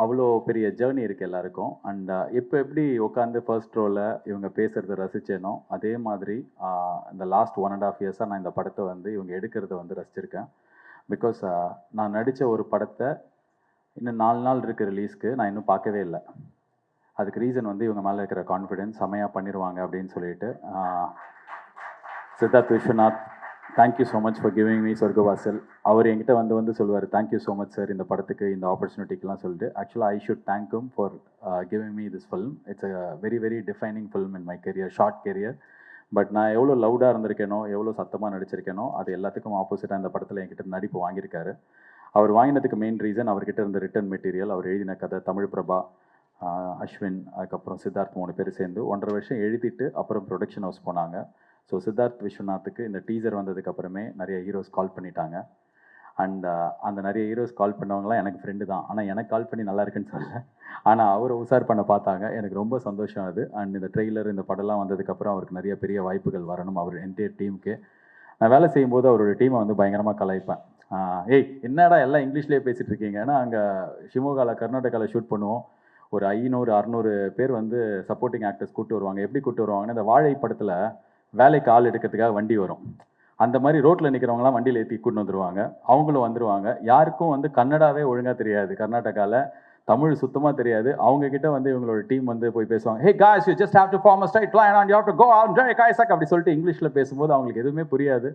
அவ்வளோ பெரிய ஜேர்னி இருக்குது எல்லாருக்கும். அண்ட் இப்போ எப்படி உட்காந்து ஃபர்ஸ்ட் ரோவில் இவங்க பேசுகிறத ரசித்தேனோ அதே மாதிரி இந்த லாஸ்ட் 1.5 years நான் இந்த படத்தை வந்து இவங்க எடுக்கிறத வந்து ரசிச்சிருக்கேன். பிகாஸ் நான் நடித்த ஒரு படத்தை இன்னும் 4 நாள் இருக்குது ரிலீஸ்க்கு, நான் இன்னும் பார்க்கவே இல்லை. அதுக்கு ரீசன் வந்து இவங்க மேலே இருக்கிற கான்ஃபிடென்ஸ், செமையாக பண்ணிடுவாங்க அப்படின்னு சொல்லிட்டு. Siddharth Vishwanath, thank you so much for giving me Sorgavaasal. அவர் என்கிட்ட வந்து சொல்லுவார், தேங்க்யூ ஸோ மச் சார் இந்த படத்துக்கு இந்த ஆப்பர்ச்சுனிட்டிக்கெலாம் சொல்லிட்டு. ஆக்சுவலாக I should thank him for giving me this film. It's a very very defining film in my career, short career. But நான் எவ்வளோ லவுடாக இருந்திருக்கேனோ, எவ்வளோ சத்தமாக நடிச்சிருக்கேனோ, அது எல்லாத்துக்கும் ஆப்போசிட்டாக இந்த படத்தில் என்கிட்ட நடிப்பு வாங்கியிருக்காரு. அவர் வாங்கினதுக்கு மெயின் ரீசன் அவர்கிட்ட இருந்த ரிட்டன் மெட்டீரியல், அவர் எழுதின கதை, தமிழ் பிரபா, அஸ்வின், அதுக்கப்புறம் சித்தார்த் 3 பேர் சேர்ந்து 1.5 வருஷம் எழுதிட்டு அப்புறம் ப்ரொடக்ஷன் ஹவுஸ் போனாங்க. ஸோ சித்தார்த் விஸ்வநாத்துக்கு இந்த டீசர் வந்ததுக்கப்புறமே நிறைய ஹீரோஸ் கால் பண்ணிட்டாங்க. அண்ட் அந்த நிறைய ஹீரோஸ் கால் பண்ணவங்களாம் எனக்கு ஃப்ரெண்டு தான். ஆனால் எனக்கு கால் பண்ணி நல்லா இருக்குன்னு சொல்லலை, ஆனால் அவரை உசார் பண்ண பார்த்தாங்க. எனக்கு ரொம்ப சந்தோஷம் அது. அண்ட் இந்த ட்ரெய்லர், இந்த படம்லாம் வந்ததுக்கப்புறம் அவருக்கு நிறைய பெரிய வாய்ப்புகள் வரணும் அவர் என்டையர் டீமுக்கு. நான் வேலை செய்யும்போது அவரோட டீமை வந்து பயங்கரமாக கலாய்ப்பேன். ஏய் என்னடா எல்லாம் இங்கிலீஷ்லேயே பேசிகிட்டு இருக்கீங்க. ஏன்னா அங்கே ஷிமோகாவில் கர்நாடகாவில் ஷூட் பண்ணுவோம். ஒரு 500-600 பேர் வந்து சப்போர்ட்டிங் ஆக்டர்ஸ் கூப்பிட்டு வருவாங்க. எப்படி கூப்பிட்டு வருவாங்கன்னா, இந்த வாழை படத்தில் வேலைக்கு ஆள் எடுக்கிறதுக்காக வண்டி வரும், அந்த மாதிரி ரோட்டில் நிற்கிறவங்களாம் வண்டியில் ஏற்றி கூட்டின்னு வந்துடுவாங்க. அவங்களும் வந்துடுவாங்க. யாருக்கும் வந்து கன்னடாவே ஒழுங்காக தெரியாது, கர்நாடகாவில் தமிழ் சுத்தமாக தெரியாது. அவங்கக்கிட்ட வந்து இவங்களோட டீம் வந்து போய் பேசுவாங்க. ஹே guys, you just have to form a straight line and you have to go out and drive Isaac அப்படி சொல்லிட்டு இங்கிலீஷில் பேசும்போது அவங்களுக்கு எதுவுமே புரியாது.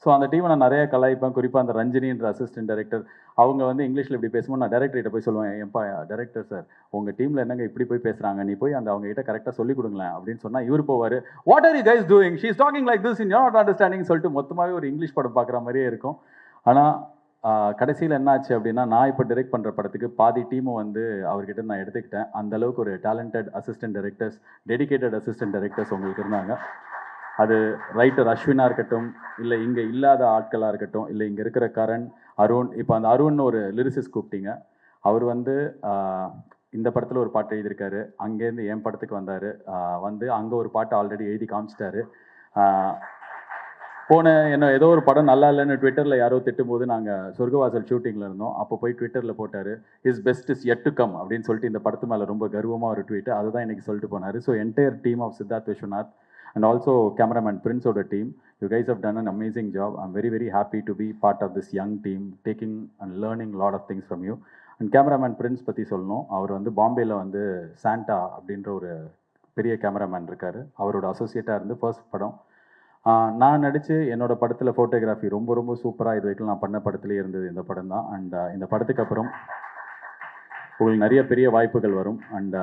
ஸோ அந்த டீமை நான் நிறைய கலாய்ப்பேன். குறிப்பாக அந்த ரஞ்சினின்ற அசிஸ்டன்ட் டைரக்டர், அவங்க வந்து இங்கிலீஷில் இப்படி பேசும்போது நான் டைரக்டர்கிட்ட போய் சொல்லுவேன், ஏன்பா டைரக்டர் சார் உங்கள் டீமில் என்னங்க இப்படி போய் பேசுகிறாங்க, நீ போய் அந்த அவங்ககிட்ட கரெக்டாக சொல்லிக் கொடுங்களேன் அப்படின்னு சொன்னால் இவர் போவார், what are you guys doing, she is talking like this in you're not understanding சொல்லிட்டு மொத்தமாகவே ஒரு இங்கிலீஷ் படம் பார்க்குற மாதிரியே இருக்கும். ஆனால் கடைசியில் என்ன ஆச்சு அப்படின்னா, நான் இப்போ டைரக்ட் பண்ணுற படத்துக்கு பாதி டீமை வந்து அவர்கிட்ட நான் எடுத்துக்கிட்டேன். அந்தளவுக்கு ஒரு talented assistant directors, dedicated assistant directors உங்களுக்கு இருந்தாங்க. அது ரைட்டர் அஸ்வினாக இருக்கட்டும், இல்லை இங்கே இல்லாத ஆட்களாக இருக்கட்டும், இல்லை இங்கே இருக்கிற கரண், அருண். இப்போ அந்த அருண் ஒரு லிரிசிஸ்ட் கூப்பிட்டீங்க. அவர் வந்து இந்த படத்தில் ஒரு பாட்டு எழுதியிருக்காரு. அங்கேருந்து என் படத்துக்கு வந்தார், வந்து அங்கே ஒரு பாட்டு ஆல்ரெடி எழுதி காமிச்சிட்டாரு. என்ன ஏதோ ஒரு படம் நல்லா இல்லைன்னு ட்விட்டரில் யாரோ திட்டும்போது நாங்கள் சொர்க்கவாசல் ஷூட்டிங்கில் இருந்தோம். அப்போ போய் ட்விட்டரில் போட்டார், is best is yet to come அப்படின்னு சொல்லிட்டு இந்த படத்து மேலே ரொம்ப கர்வமாக ஒரு ட்வீட்டு, அதுதான் இன்றைக்கி சொல்லிட்டு போனார். So entire team of Siddharth Vishwanath and also cameraman Prince of the team, you guys have done an amazing job. I'm very very happy to be part of this young team, taking and learning a lot of things from you. And cameraman Prince பற்றி சொல்லணும், அவர் வந்து பாம்பேயில் வந்து Santa அப்படின்ற ஒரு பெரிய cameraman இருக்கார், அவரோட அசோசியேட்டாக இருந்து ஃபர்ஸ்ட் படம். நான் நடித்து என்னோடய படத்தில் ஃபோட்டோகிராஃபி ரொம்ப ரொம்ப சூப்பராக இது வரைக்கும் நான் பண்ண படத்துலேயே இருந்தது இந்த படம் தான். அண்ட் இந்த படத்துக்கு அப்புறம் உங்களுக்கு நிறைய பெரிய வாய்ப்புகள் வரும். அண்ட்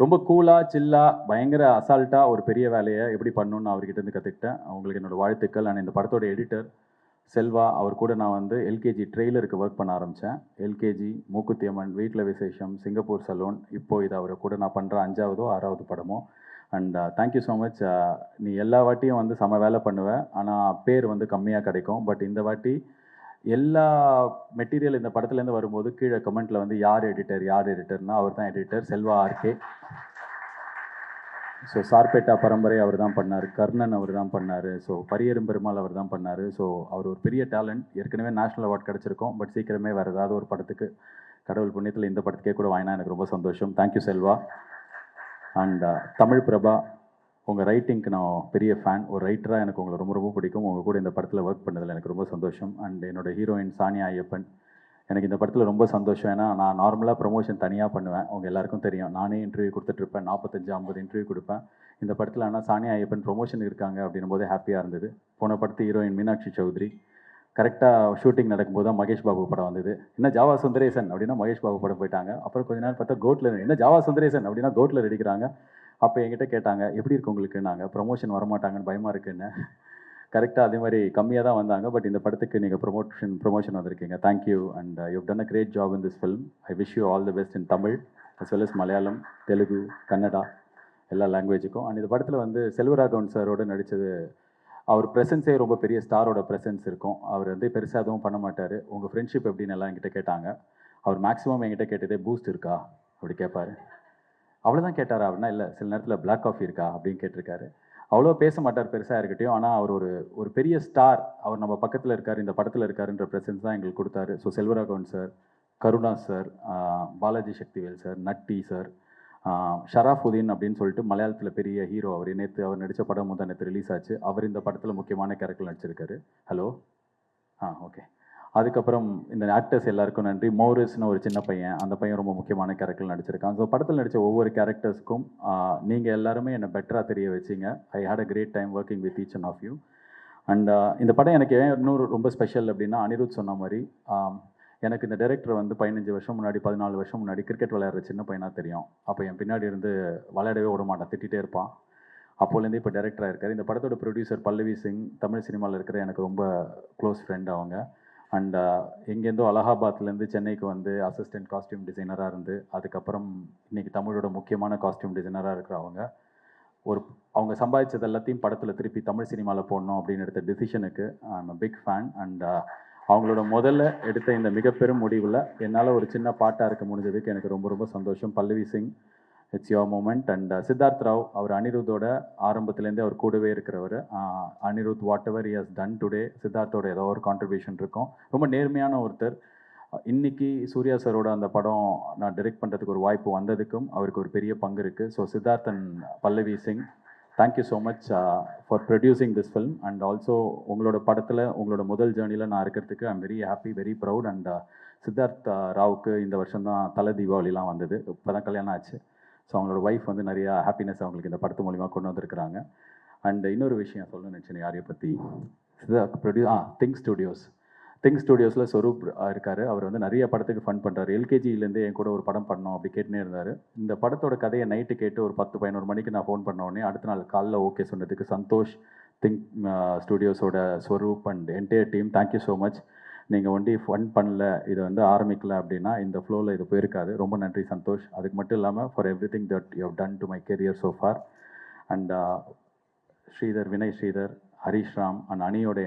ரொம்ப கூலாக சில்லாக பயங்கர அசால்ட்டாக ஒரு பெரிய வேலையை எப்படி பண்ணணுன்னு அவர்கிட்ட இருந்து கற்றுக்கிட்டேன். அவங்களுக்கு என்னோடய வாழ்த்துக்கள். அண்ட் இந்த படத்தோட எடிட்டர் செல்வா, அவர் கூட நான் வந்து எல்கேஜி ட்ரெய்லருக்கு ஒர்க் பண்ண ஆரம்பித்தேன். எல்கேஜி, மூக்குத்தி அம்மன், வீட்டில் விசேஷம், சிங்கப்பூர் சலூன், இப்போது இது அவரை கூட நான் பண்ணுற 5ஆவதோ 6ஆவது படமோ. And thank you so much. நீ எல்லா வாட்டியும் வந்து செம வேலை பண்ணுவேன், ஆனால் பேர் வந்து கம்மியாக கிடைக்கும். பட் இந்த வாட்டி எல்லா மெட்டீரியல் இந்த படத்துலேருந்து வரும்போது கீழே கமெண்ட்டில் வந்து யார் எடிட்டர்னா அவர் தான் எடிட்டர், செல்வா ஆர்கே. ஸோ சார்பேட்டா பரம்பரை அவர் தான் பண்ணார், கர்ணன் அவர் தான் பண்ணார், ஸோ பரியரும் பெருமாள் அவர் தான் பண்ணார். ஸோ அவர் ஒரு பெரிய டேலண்ட். ஏற்கனவே நேஷ்னல் அவார்ட் கிடச்சிருக்கோம், பட் சீக்கிரமே வேறு ஏதாவது ஒரு படத்துக்கு கடவுள் புண்ணியத்தில் இந்த படத்துக்கே கூட வாங்கினா எனக்கு ரொம்ப சந்தோஷம். தேங்க்யூ செல்வா. அண்ட் தமிழ் பிரபா, உங்கள் ரைட்டிங்க்கு நான் பெரிய ஃபேன். ஒரு ரைட்டராக எனக்கு உங்களை ரொம்ப ரொம்ப பிடிக்கும். உங்கள் கூட இந்த படத்தில் ஒர்க் பண்ணதில் எனக்கு ரொம்ப சந்தோஷம். அண்ட் என்னோடய ஹீரோயின் சானியா ஐயப்பன், எனக்கு இந்த படத்தில் ரொம்ப சந்தோஷம். ஏன்னா நான் நார்மலாக ப்ரமோஷன் தனியாக பண்ணுவேன், அவங்க எல்லாருக்கும் தெரியும். நானே இன்டர்வியூ கொடுத்துட்ருப்பேன், 45-50 இன்டர்வியூ கொடுப்பேன். இந்த படத்தில் ஆனால் சானியா ஐயப்பன் ப்ரொமோஷன் இருக்காங்க அப்படின்னும் போதே ஹாப்பியாக இருந்தது. போன படத்து ஹீரோயின் மீனாட்சி சௌத்ரி, கரெக்டாக ஷூட்டிங் நடக்கும்போது தான் மகேஷ் பாபு படம் வந்தது. என்ன ஜாவா சுந்தரேசன் அப்படின்னா மகேஷ் பாபு படம் போயிட்டாங்க. அப்புறம் கொஞ்ச நேரம் பார்த்தா கோட்டில், என்ன ஜாவா சுந்தரேசன் அப்படின்னா கோட்டில் அடிக்கிறாங்க. அப்போ என்கிட்ட கேட்டாங்க எப்படி இருக்கு உங்களுக்கு, நாங்கள் ப்ரொமோஷன் வரமாட்டாங்கன்னு பயமாக இருக்குன்னு. கரெக்டாக அதே மாதிரி கம்மியாக தான் வந்தாங்க. பட் இந்த படத்துக்கு நீங்கள் ப்ரொமோஷன் வந்திருக்கீங்க. Thank you. And you've done a great job in this film. I wish you all the best in Tamil as well as Malayalam, Telugu, Kannada, எல்லா லாங்குவேஜுக்கும். அண்ட் இந்த படத்தில் வந்து செல்வராகவன் சாரோடு நடித்தது, அவர் ப்ரெசன்ஸே ரொம்ப பெரிய ஸ்டாரோட ப்ரெசன்ஸ் இருக்கும். அவர் வந்து பெருசாக எதுவும் பண்ண மாட்டார். உங்கள் ஃப்ரெண்ட்ஷிப் எப்படின்னு எல்லாம் என்கிட்ட கேட்டாங்க. அவர் மேக்ஸிமம் என்கிட்ட கேட்டதே பூஸ்ட் இருக்கா அப்படி கேட்பார். அவ்வளோதான் கேட்டாரா அப்படின்னா இல்லை, சில நேரத்தில் பிளாக் காஃபி இருக்கா அப்படின்னு கேட்டிருக்காரு. அவ்வளோ பேச மாட்டார் பெருசாக இருக்கட்டும். ஆனால் அவர் ஒரு பெரிய ஸ்டார், அவர் நம்ம பக்கத்தில் இருக்கார், இந்த படத்தில் இருக்காருன்ற ப்ரெசன்ஸ் தான் எங்களுக்கு கொடுத்தாரு. So Selvaraghavan sir, Karuna sir, Balaji Sakthivel sir, Natty sir, Sharafudheen அப்படின்னு சொல்லிட்டு மலையாளத்தில் பெரிய ஹீரோ. அவர் நேற்று அவர் நடித்த படம் முதல் நேற்று ரிலீஸ் ஆச்சு. அவர் இந்த படத்தில் முக்கியமான கேரக்டர் நடிச்சிருக்காரு. Hello, okay. அதுக்கப்புறம் இந்த ஆக்டர்ஸ் எல்லாருக்கும் நன்றி. மோரிஸ்னு ஒரு சின்ன பையன், அந்த பையன் ரொம்ப முக்கியமான கேரக்டர் நடிச்சிருக்கான். ஸோ படத்தில் நடித்த ஒவ்வொரு கேரக்டர்ஸ்க்கும் நீங்கள் எல்லாருமே என்னை பெட்டராக தெரிய வச்சிங்க. I had a great time working with each and of you. And இந்த படம் எனக்கு ஏன் இன்னொரு ரொம்ப ஸ்பெஷல் அப்படின்னா, அனிருத் சொன்ன மாதிரி எனக்கு இந்த டைரக்டர் வந்து 15 வருஷம் முன்னாடி 14 வருஷம் முன்னாடி கிரிக்கெட் விளையாடுற சின்ன பையனாக தெரியும். அப்போ என் பின்னாடி இருந்து விளையாடவே விட மாட்டான், திட்டிகிட்டே இருப்பான். அப்போலேருந்து இப்போ டைரக்டராக இருக்கார். இந்த படத்தோட ப்ரொடியூசர் பல்லவி சிங், தமிழ் சினிமாவில் இருக்கிற எனக்கு ரொம்ப க்ளோஸ் ஃப்ரெண்ட் அவங்க. அண்ட் எங்கேருந்தோ அலகாபாத்லேருந்து சென்னைக்கு வந்து அசிஸ்டன்ட் காஸ்டியூம் டிசைனராக இருந்து அதுக்கப்புறம் இன்றைக்கி தமிழோட முக்கியமான காஸ்டியூம் டிசைனராக இருக்கிற அவங்க சம்பாதிச்சது எல்லாத்தையும் படத்தில் திருப்பி தமிழ் சினிமாவில் போடணும் அப்படின்னு எடுத்த டிசிஷனுக்கு I am a big fan. And அவங்களோட முதல்ல எடுத்த இந்த மிகப்பெரும் முடிவில் என்னால் ஒரு சின்ன பாட்டாக இருக்க முடிஞ்சதுக்கு எனக்கு ரொம்ப ரொம்ப சந்தோஷம். Pallavi Singh, it's your moment. And Siddharth Rao, அவர் அனிருத்தோட ஆரம்பத்துலேருந்தே அவர் கூடவே இருக்கிறவர். Anirudh whatever he has done today, சித்தார்த்தோட ஏதோ ஒரு கான்ட்ரிபியூஷன் இருக்கும். ரொம்ப நேர்மையான ஒருத்தர். இன்றைக்கி சூர்யா சாரோட அந்த படம் நான் டைரக்ட் பண்ணுறதுக்கு ஒரு வாய்ப்பு வந்ததுக்கும் அவருக்கு ஒரு பெரிய பங்கு இருக்குது. So Siddharth and Pallavi Singh, thank you so much for producing this film. And also உங்களோட படத்தில் உங்களோட முதல் ஜேர்னியில் நான் இருக்கிறதுக்கு I'm very happy, very proud. And Siddharth ராவுக்கு இந்த வருஷம் தான் தலை தீபாவளிலாம் வந்தது, இப்போ தான் கல்யாணம் ஆச்சு. ஸோ அவங்களோட ஒய்ஃப் வந்து நிறையா ஹாப்பினஸ் அவங்களுக்கு இந்த படத்து மூலிமா கொண்டு வந்திருக்கிறாங்க. அண்ட் இன்னொரு விஷயம் சொல்லணும்னு நினச்சேன் யாரையை பற்றி, திங்க் ஸ்டுடியோஸில் ஸ்வரூப் இருக்கார். அவர் வந்து நிறைய படத்துக்கு ஃபன் பண்ணுறாரு. எல்கேஜிலேருந்து என் கூட ஒரு படம் பண்ணோம் அப்படி கேட்டுனே இருந்தார். இந்த படத்தோட கதையை நைட்டு கேட்டு ஒரு 10-11 மணிக்கு நான் ஃபோன் பண்ண உடனே அடுத்த நாள் காலைல ஓகே சொன்னதுக்கு சந்தோஷ், திங்க் ஸ்டுடியோஸோட Swaroop and entire team, thank you so much. நீங்கள் ஒண்டி ஃபன் பண்ணல, இதை வந்து ஆரம்பிக்கல அப்படின்னா இந்த ஃப்ளோவில் இது போயிருக்காது. ரொம்ப நன்றி சந்தோஷ். அதுக்கு மட்டும் இல்லாமல் for everything that you have done to my career so far. And Sridhar, Vinay Sridhar, Harish Ram and அணியோட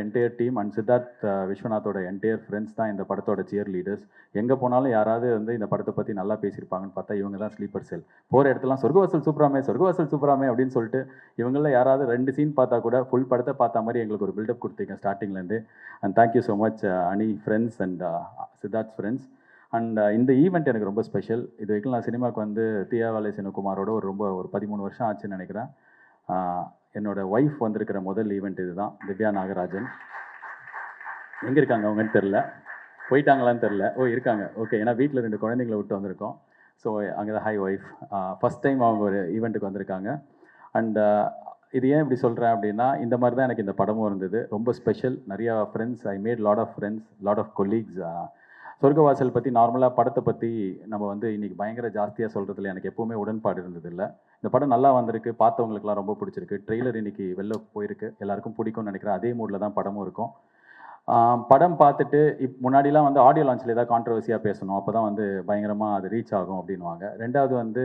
என்டையர் டீம் அண்ட் சித்தார்த் விஸ்வநாத்தோட என்டையர் ஃப்ரெண்ட்ஸ் தான் இந்த படத்தோட சியர் லீடர்ஸ். எங்கே போனாலும் யாராவது வந்து இந்த படத்தை பற்றி நல்லா பேசியிருப்பாங்கன்னு பார்த்தா இவங்க தான் ஸ்லீப்பர் செல். போகிற இடத்துலாம் சொர்க்கவாசல் சூப்பராமே அப்படின்னு சொல்லிட்டு இவங்களில் யாராவது 2 சீன் பார்த்தா கூட ஃபுல் படத்தை பார்த்த மாதிரி எங்களுக்கு ஒரு பில்டப் கொடுத்தீங்க ஸ்டார்டிங்லேருந்து. அண்ட் தேங்க்யூ ஸோ மச் அணி friends and Siddharth friends. And இந்த ஈவெண்ட் எனக்கு ரொம்ப ஸ்பெஷல். இது வரைக்கும் நான் சினிமாவுக்கு வந்து தீயாவாலை சிவகுமாரோட ஒரு 13 வருஷம் ஆச்சுன்னு நினைக்கிறேன். என்னோட ஒய்ஃப் வந்திருக்கிற முதல் ஈவெண்ட் இது தான். திவ்யா நாகராஜன் எங்கே இருக்காங்க அவங்கன்னு தெரில, போயிட்டாங்களான்னு தெரில. இருக்காங்க, ஓகே. ஏன்னா வீட்டில் 2 குழந்தைங்களை விட்டு வந்திருக்கோம். ஸோ அங்கே தான் ஹை ஒய்ஃப் ஃபஸ்ட் டைம் அவங்க ஒரு ஈவெண்ட்டுக்கு வந்திருக்காங்க. அண்ட் இது ஏன் இப்படி சொல்கிறேன் அப்படின்னா, இந்த மாதிரி தான் எனக்கு இந்த படமும் இருந்தது. ரொம்ப ஸ்பெஷல். நிறையா friends, I made lot of friends, lot of colleagues. Sorgavaasal பற்றி நார்மலாக படத்தை பற்றி நம்ம வந்து இன்றைக்கி பயங்கர ஜாஸ்தியாக சொல்கிறதுல எனக்கு எப்போவுமே உடன்பாடு இருந்ததில்லை. இந்த படம் நல்லா வந்திருக்கு, பார்த்தவங்களுக்குலாம் ரொம்ப பிடிச்சிருக்கு. ட்ரெய்லர் இன்றைக்கி வெளில போயிருக்கு, எல்லாருக்கும் பிடிக்கும்னு நினைக்கிறேன். அதே மூடில் தான் படமும் இருக்கும். படம் பார்த்துட்டு முன்னாடிலாம் வந்து ஆடியோ லான்ச்சில் ஏதாவது கான்ட்ரவர்சியாக பேசணும், அப்போ தான் வந்து பயங்கரமாக அது ரீச் ஆகும் அப்படின்வாங்க. ரெண்டாவது வந்து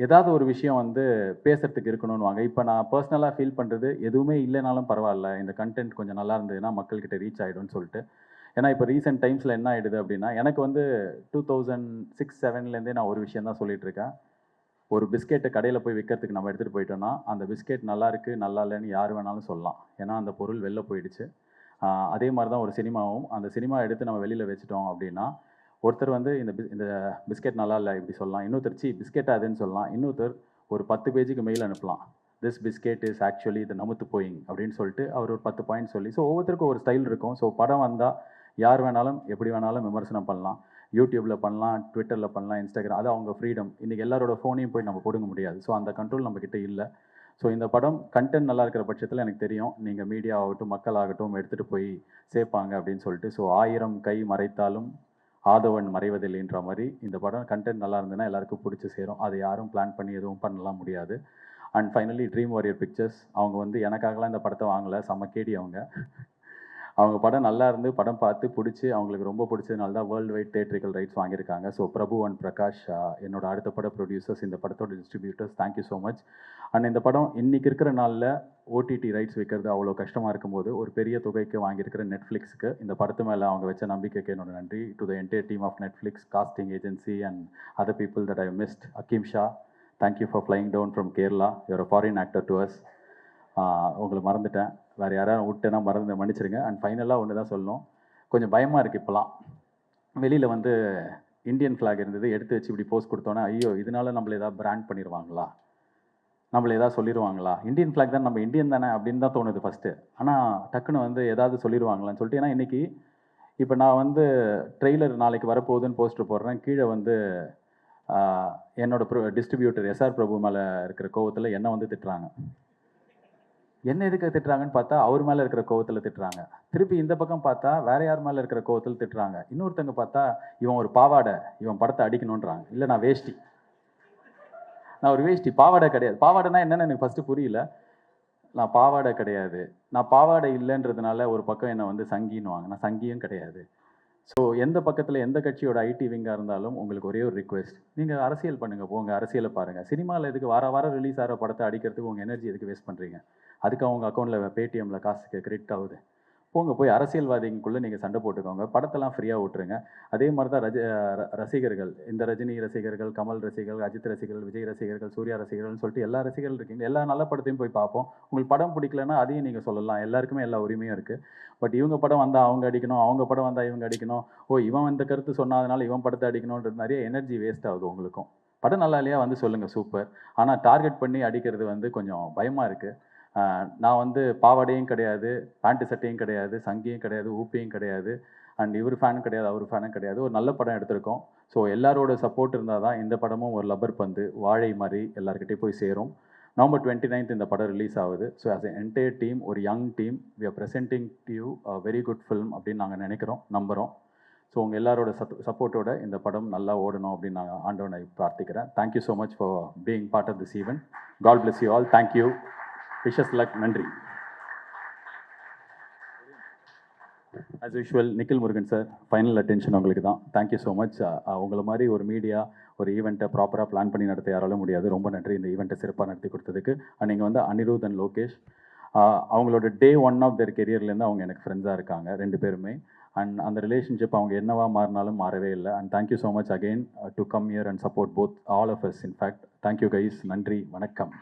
ஏதாவது ஒரு விஷயம் வந்து பேசுகிறதுக்கு இருக்கணும்னுவாங்க. இப்போ நான் பர்சனலாக ஃபீல் பண்ணுறது, எதுவுமே இல்லைனாலும் பரவாயில்ல, இந்த கண்டென்ட் கொஞ்சம் நல்லா இருந்ததுன்னா மக்கள்கிட்ட ரீச் ஆகிடும்னு சொல்லிட்டு. ஏன்னா இப்போ ரீசெண்ட் டைம்ஸில் என்ன ஆகிடுது அப்படின்னா, எனக்கு வந்து 2006-07 நான் ஒரு விஷயம் தான் சொல்லிகிட்ருக்கேன். ஒரு பிஸ்கெட்டை கடையில் போய் விற்கிறதுக்கு நம்ம எடுத்துகிட்டு போயிட்டோன்னா, அந்த பிஸ்கெட் நல்லா இருக்குது நல்லா இல்லைன்னு யார் வேணாலும் சொல்லலாம். ஏன்னா அந்த பொருள் வெளில போயிடுச்சு. அதே மாதிரி தான் ஒரு சினிமாவும். அந்த சினிமா எடுத்து நம்ம வெளியில் வச்சுட்டோம் அப்படின்னா, ஒருத்தர் வந்து இந்த பிஸ்கெட் நல்லா இல்லை இப்படி சொல்லலாம், இன்னொருத்தர் பிஸ்கெட் அதுன்னு சொல்லலாம், இன்னொருத்தர் ஒரு 10 பேஜுக்கு மெயில் அனுப்பலாம், திஸ் பிஸ்கெட் இஸ் ஆக்சுவலி இது நமுத்து போயிங் அப்படின்னு சொல்லிட்டு அவர் ஒரு 10 பாயிண்ட் சொல்லி. ஸோ ஒவ்வொருத்தருக்கும் ஒரு ஸ்டைல் இருக்கும். ஸோ படம் வந்தால் யார் வேணாலும் எப்படி வேணாலும் விமர்சனம் பண்ணலாம். யூடியூப்பில் பண்ணலாம், ட்விட்டரில் பண்ணலாம், இன்ஸ்டாகிராம், அது அவங்க ஃப்ரீடம். இன்றைக்கி எல்லாரோட ஃபோனையும் போய் நம்ம கொடுங்க முடியாது. ஸோ அந்த கண்ட்ரோல் நம்மக்கிட்ட இல்லை. ஸோ இந்த படம் கண்டென்ட் நல்லா இருக்கிற பட்சத்தில் எனக்கு தெரியும் நீங்கள் மீடியா ஆகட்டும் மக்கள் ஆகட்டும் எடுத்துகிட்டு போய் சேர்ப்பாங்க அப்படின்னு சொல்லிட்டு. ஸோ 1000 கை மறைத்தாலும் ஆதவன் மறைவதில்லைன்ற மாதிரி இந்த படம் கண்டென்ட் நல்லா இருந்ததுன்னா எல்லாருக்கும் பிடிச்சி சேரும். அதை யாரும் பிளான் பண்ணி எதுவும் பண்ணலாம் முடியாது. And finally Dream Warrior Pictures, அவங்க வந்து எனக்காகலாம் இந்த படத்தை வாங்கலை, செம்ம கேடி அவங்க படம் நல்லா இருந்து படம் பார்த்து பிடிச்சி அவங்களுக்கு ரொம்ப பிடிச்சதுனால தான் வேர்ல்டு வைட் தியேட்ரிக்கல் ரைட்ஸ் வாங்கியிருக்காங்க. ஸோ பிரபு அண்ட் பிரகாஷ் என்னோட அடுத்த பட ப்ரொடியூசர்ஸ், இந்த படத்தோட distributors, thank you so much. And இந்த படம் இன்றைக்கி இருக்கிற நாளில் ஓடிடி ரைட்ஸ் வைக்கிறது அவ்வளோ கஷ்டமாக இருக்கும்போது ஒரு பெரிய தொகைக்கு வாங்கியிருக்கிற நெட்ஃப்ளிக்ஸுக்கு இந்த படத்து மேலே அவங்க வச்ச நம்பிக்கைக்கு என்னோட நன்றி. To the entire team of Netflix, casting agency and other people that I missed. Hakeem Shah, thank you for flying down from Kerala, you're a foreign actor to us. உங்களை மறந்துட்டேன், வேறு யாராவது விட்டேன்னா மன்னிச்சிருங்க. அண்ட் ஃபைனலாக ஒன்று தான் சொல்லணும், கொஞ்சம் பயமாக இருக்குது இப்போலாம். வெளியில் வந்து இந்தியன் ஃப்ளாக் இருந்தது, எடுத்து வச்சு இப்படி போஸ்ட் கொடுத்தோன்னே ஐயோ இதனால நம்மளை ஏதாவது பிராண்ட் பண்ணிடுவாங்களா, நம்மளை ஏதாவது சொல்லிடுவாங்களா, இந்தியன் ஃப்ளாக் தான் நம்ம இந்தியன் தானே அப்படின்னு தான் தோணுது ஃபஸ்ட்டு. ஆனால் டக்குன்னு வந்து ஏதாவது சொல்லிடுவாங்களான்னு சொல்லிட்டு. ஏன்னா இன்றைக்கி இப்போ நான் வந்து ட்ரெய்லர் நாளைக்கு வரப்போகுதுன்னு போஸ்டர் போடுறேன், கீழே வந்து என்னோட டிஸ்ட்ரிபியூட்டர் எஸ்ஆர் பிரபு மேலே இருக்கிற கோவத்தில் என்னை வந்து திட்டுறாங்க. என்ன எதுக்கு திட்டுறாங்கன்னு பார்த்தா அவர் மேலே இருக்கிற கோவத்தில் திட்டுறாங்க. திருப்பி இந்த பக்கம் பார்த்தா வேற யார் மேலே இருக்கிற கோவத்தில் திட்டுறாங்க. இன்னொருத்தங்க பார்த்தா இவன் ஒரு பாவாடை, இவன் படத்தை அடிக்கணுன்றாங்க. இல்லை நான் வேஷ்டி, நான் ஒரு வேஷ்டி, பாவாடை கிடையாது. பாவாடைனா என்னென்னு எனக்கு ஃபஸ்ட்டு புரியல. நான் பாவாடை கிடையாது, நான் பாவாடை இல்லைன்றதுனால ஒரு பக்கம் என்னை வந்து சங்கின்னுவாங்க. நான் சங்கியும் கிடையாது. ஸோ எந்த பக்கத்தில் எந்த கட்சியோட ஐடி விங்காக இருந்தாலும் உங்களுக்கு ஒரே ஒரு ரிக்வெஸ்ட், நீங்கள் அரசியல் பண்ணுங்கள், போங்க அரசியலை பாருங்கள். சினிமாவில் எதுக்கு வாரம் ரிலீஸ் ஆகிற படத்தை அடிக்கிறதுக்கு உங்கள் எனர்ஜி எதுக்கு வேஸ்ட் பண்ணுறீங்க? அதுக்கு அவங்க அக்கௌண்ட்டில் பேடிஎம்மில் காசுக்கு கிரெடிட் ஆகுது. போங்க போய் அரசியல்வாதிக்குள்ளே நீங்கள் சண்டை போட்டுக்கோங்க, படத்தெல்லாம் ஃப்ரீயாக விட்டுருங்க. அதே மாதிரி தான் ரசிகர்கள், இந்த ரஜினி ரசிகர்கள், கமல் ரசிகர்கள், அஜித் ரசிகர்கள், விஜய் ரசிகர்கள், சூர்யா ரசிகர்கள்னு சொல்லிட்டு எல்லா ரசிகர்கள் இருக்கீங்க. எல்லா நல்ல படத்தையும் போய் பார்ப்போம். உங்களுக்கு படம் பிடிக்கலன்னா அதையும் நீங்கள் சொல்லலாம், எல்லாருக்குமே எல்லா உரிமையும் இருக்குது. பட் இவங்க படம் வந்தால் அவங்க அடிக்கணும், அவங்க படம் வந்தால் இவங்க அடிக்கணும், இவன் இந்த கருத்து சொன்னதுனால இவன் படத்தை அடிக்கணுன்றது நிறைய எனர்ஜி வேஸ்ட் ஆகுது உங்களுக்கும். படம் நல்லா இல்லையா வந்து சொல்லுங்கள், சூப்பர். ஆனால் டார்கெட் பண்ணி அடிக்கிறது வந்து கொஞ்சம் பயமாக இருக்குது. நான் வந்து பாவாடையும் கிடையாது, பேண்ட்டு சட்டையும் கிடையாது, சங்கியும் கிடையாது, ஊப்பியும் கிடையாது, அண்ட் இவர் ஃபேனும் கிடையாது, அவர் ஃபேனும் கிடையாது. ஒரு நல்ல படம் எடுத்திருக்கோம். ஸோ எல்லாரோட சப்போர்ட் இருந்தால் தான் இந்த படமும் ஒரு லப்பர் பந்து வாழை மாதிரி எல்லாருக்கிட்டே போய் சேரும். November 29th இந்த படம் ரிலீஸ் ஆகுது. So as a entire team, ஒரு young team, we are presenting to you a very good film அப்படின்னு நாங்கள் நினைக்கிறோம், நம்புகிறோம். ஸோ உங்கள் எல்லாரோட சப்போர்ட்டோட இந்த படம் நல்லா ஓடணும் அப்படின்னு நாங்கள் ஆண்டவனை பிரார்த்திக்கிறேன். Thank you so much for being part of this event. God bless you all. Thank you. Wishes luck. நன்றி. As usual Nikhil Murugan sir, final attention உங்களுக்கு தான். Thank you so much. உங்களை மாதிரி ஒரு மீடியா ஒரு ஈவெண்ட்டை ப்ராப்பராக பிளான் பண்ணி நடத்த யாராலும் முடியாது. ரொம்ப நன்றி இந்த ஈவெண்ட்டை சிறப்பாக நடத்தி கொடுத்ததுக்கு. நீங்கள் வந்து அனிருத் அண்ட் லோகேஷ், அவங்களோட டே 1 ஆஃப் தேர் கெரியர்லேருந்து அவங்க எனக்கு ஃப்ரெண்ட்ஸாக இருக்காங்க 2 பேருமே. அண்ட் அந்த ரிலேஷன்ஷிப் அவங்க என்னவா மாறினாலும் மாறவே இல்லை. And thank you so much again to come here and support both all of us. In fact thank you guys. நன்றி, வணக்கம்.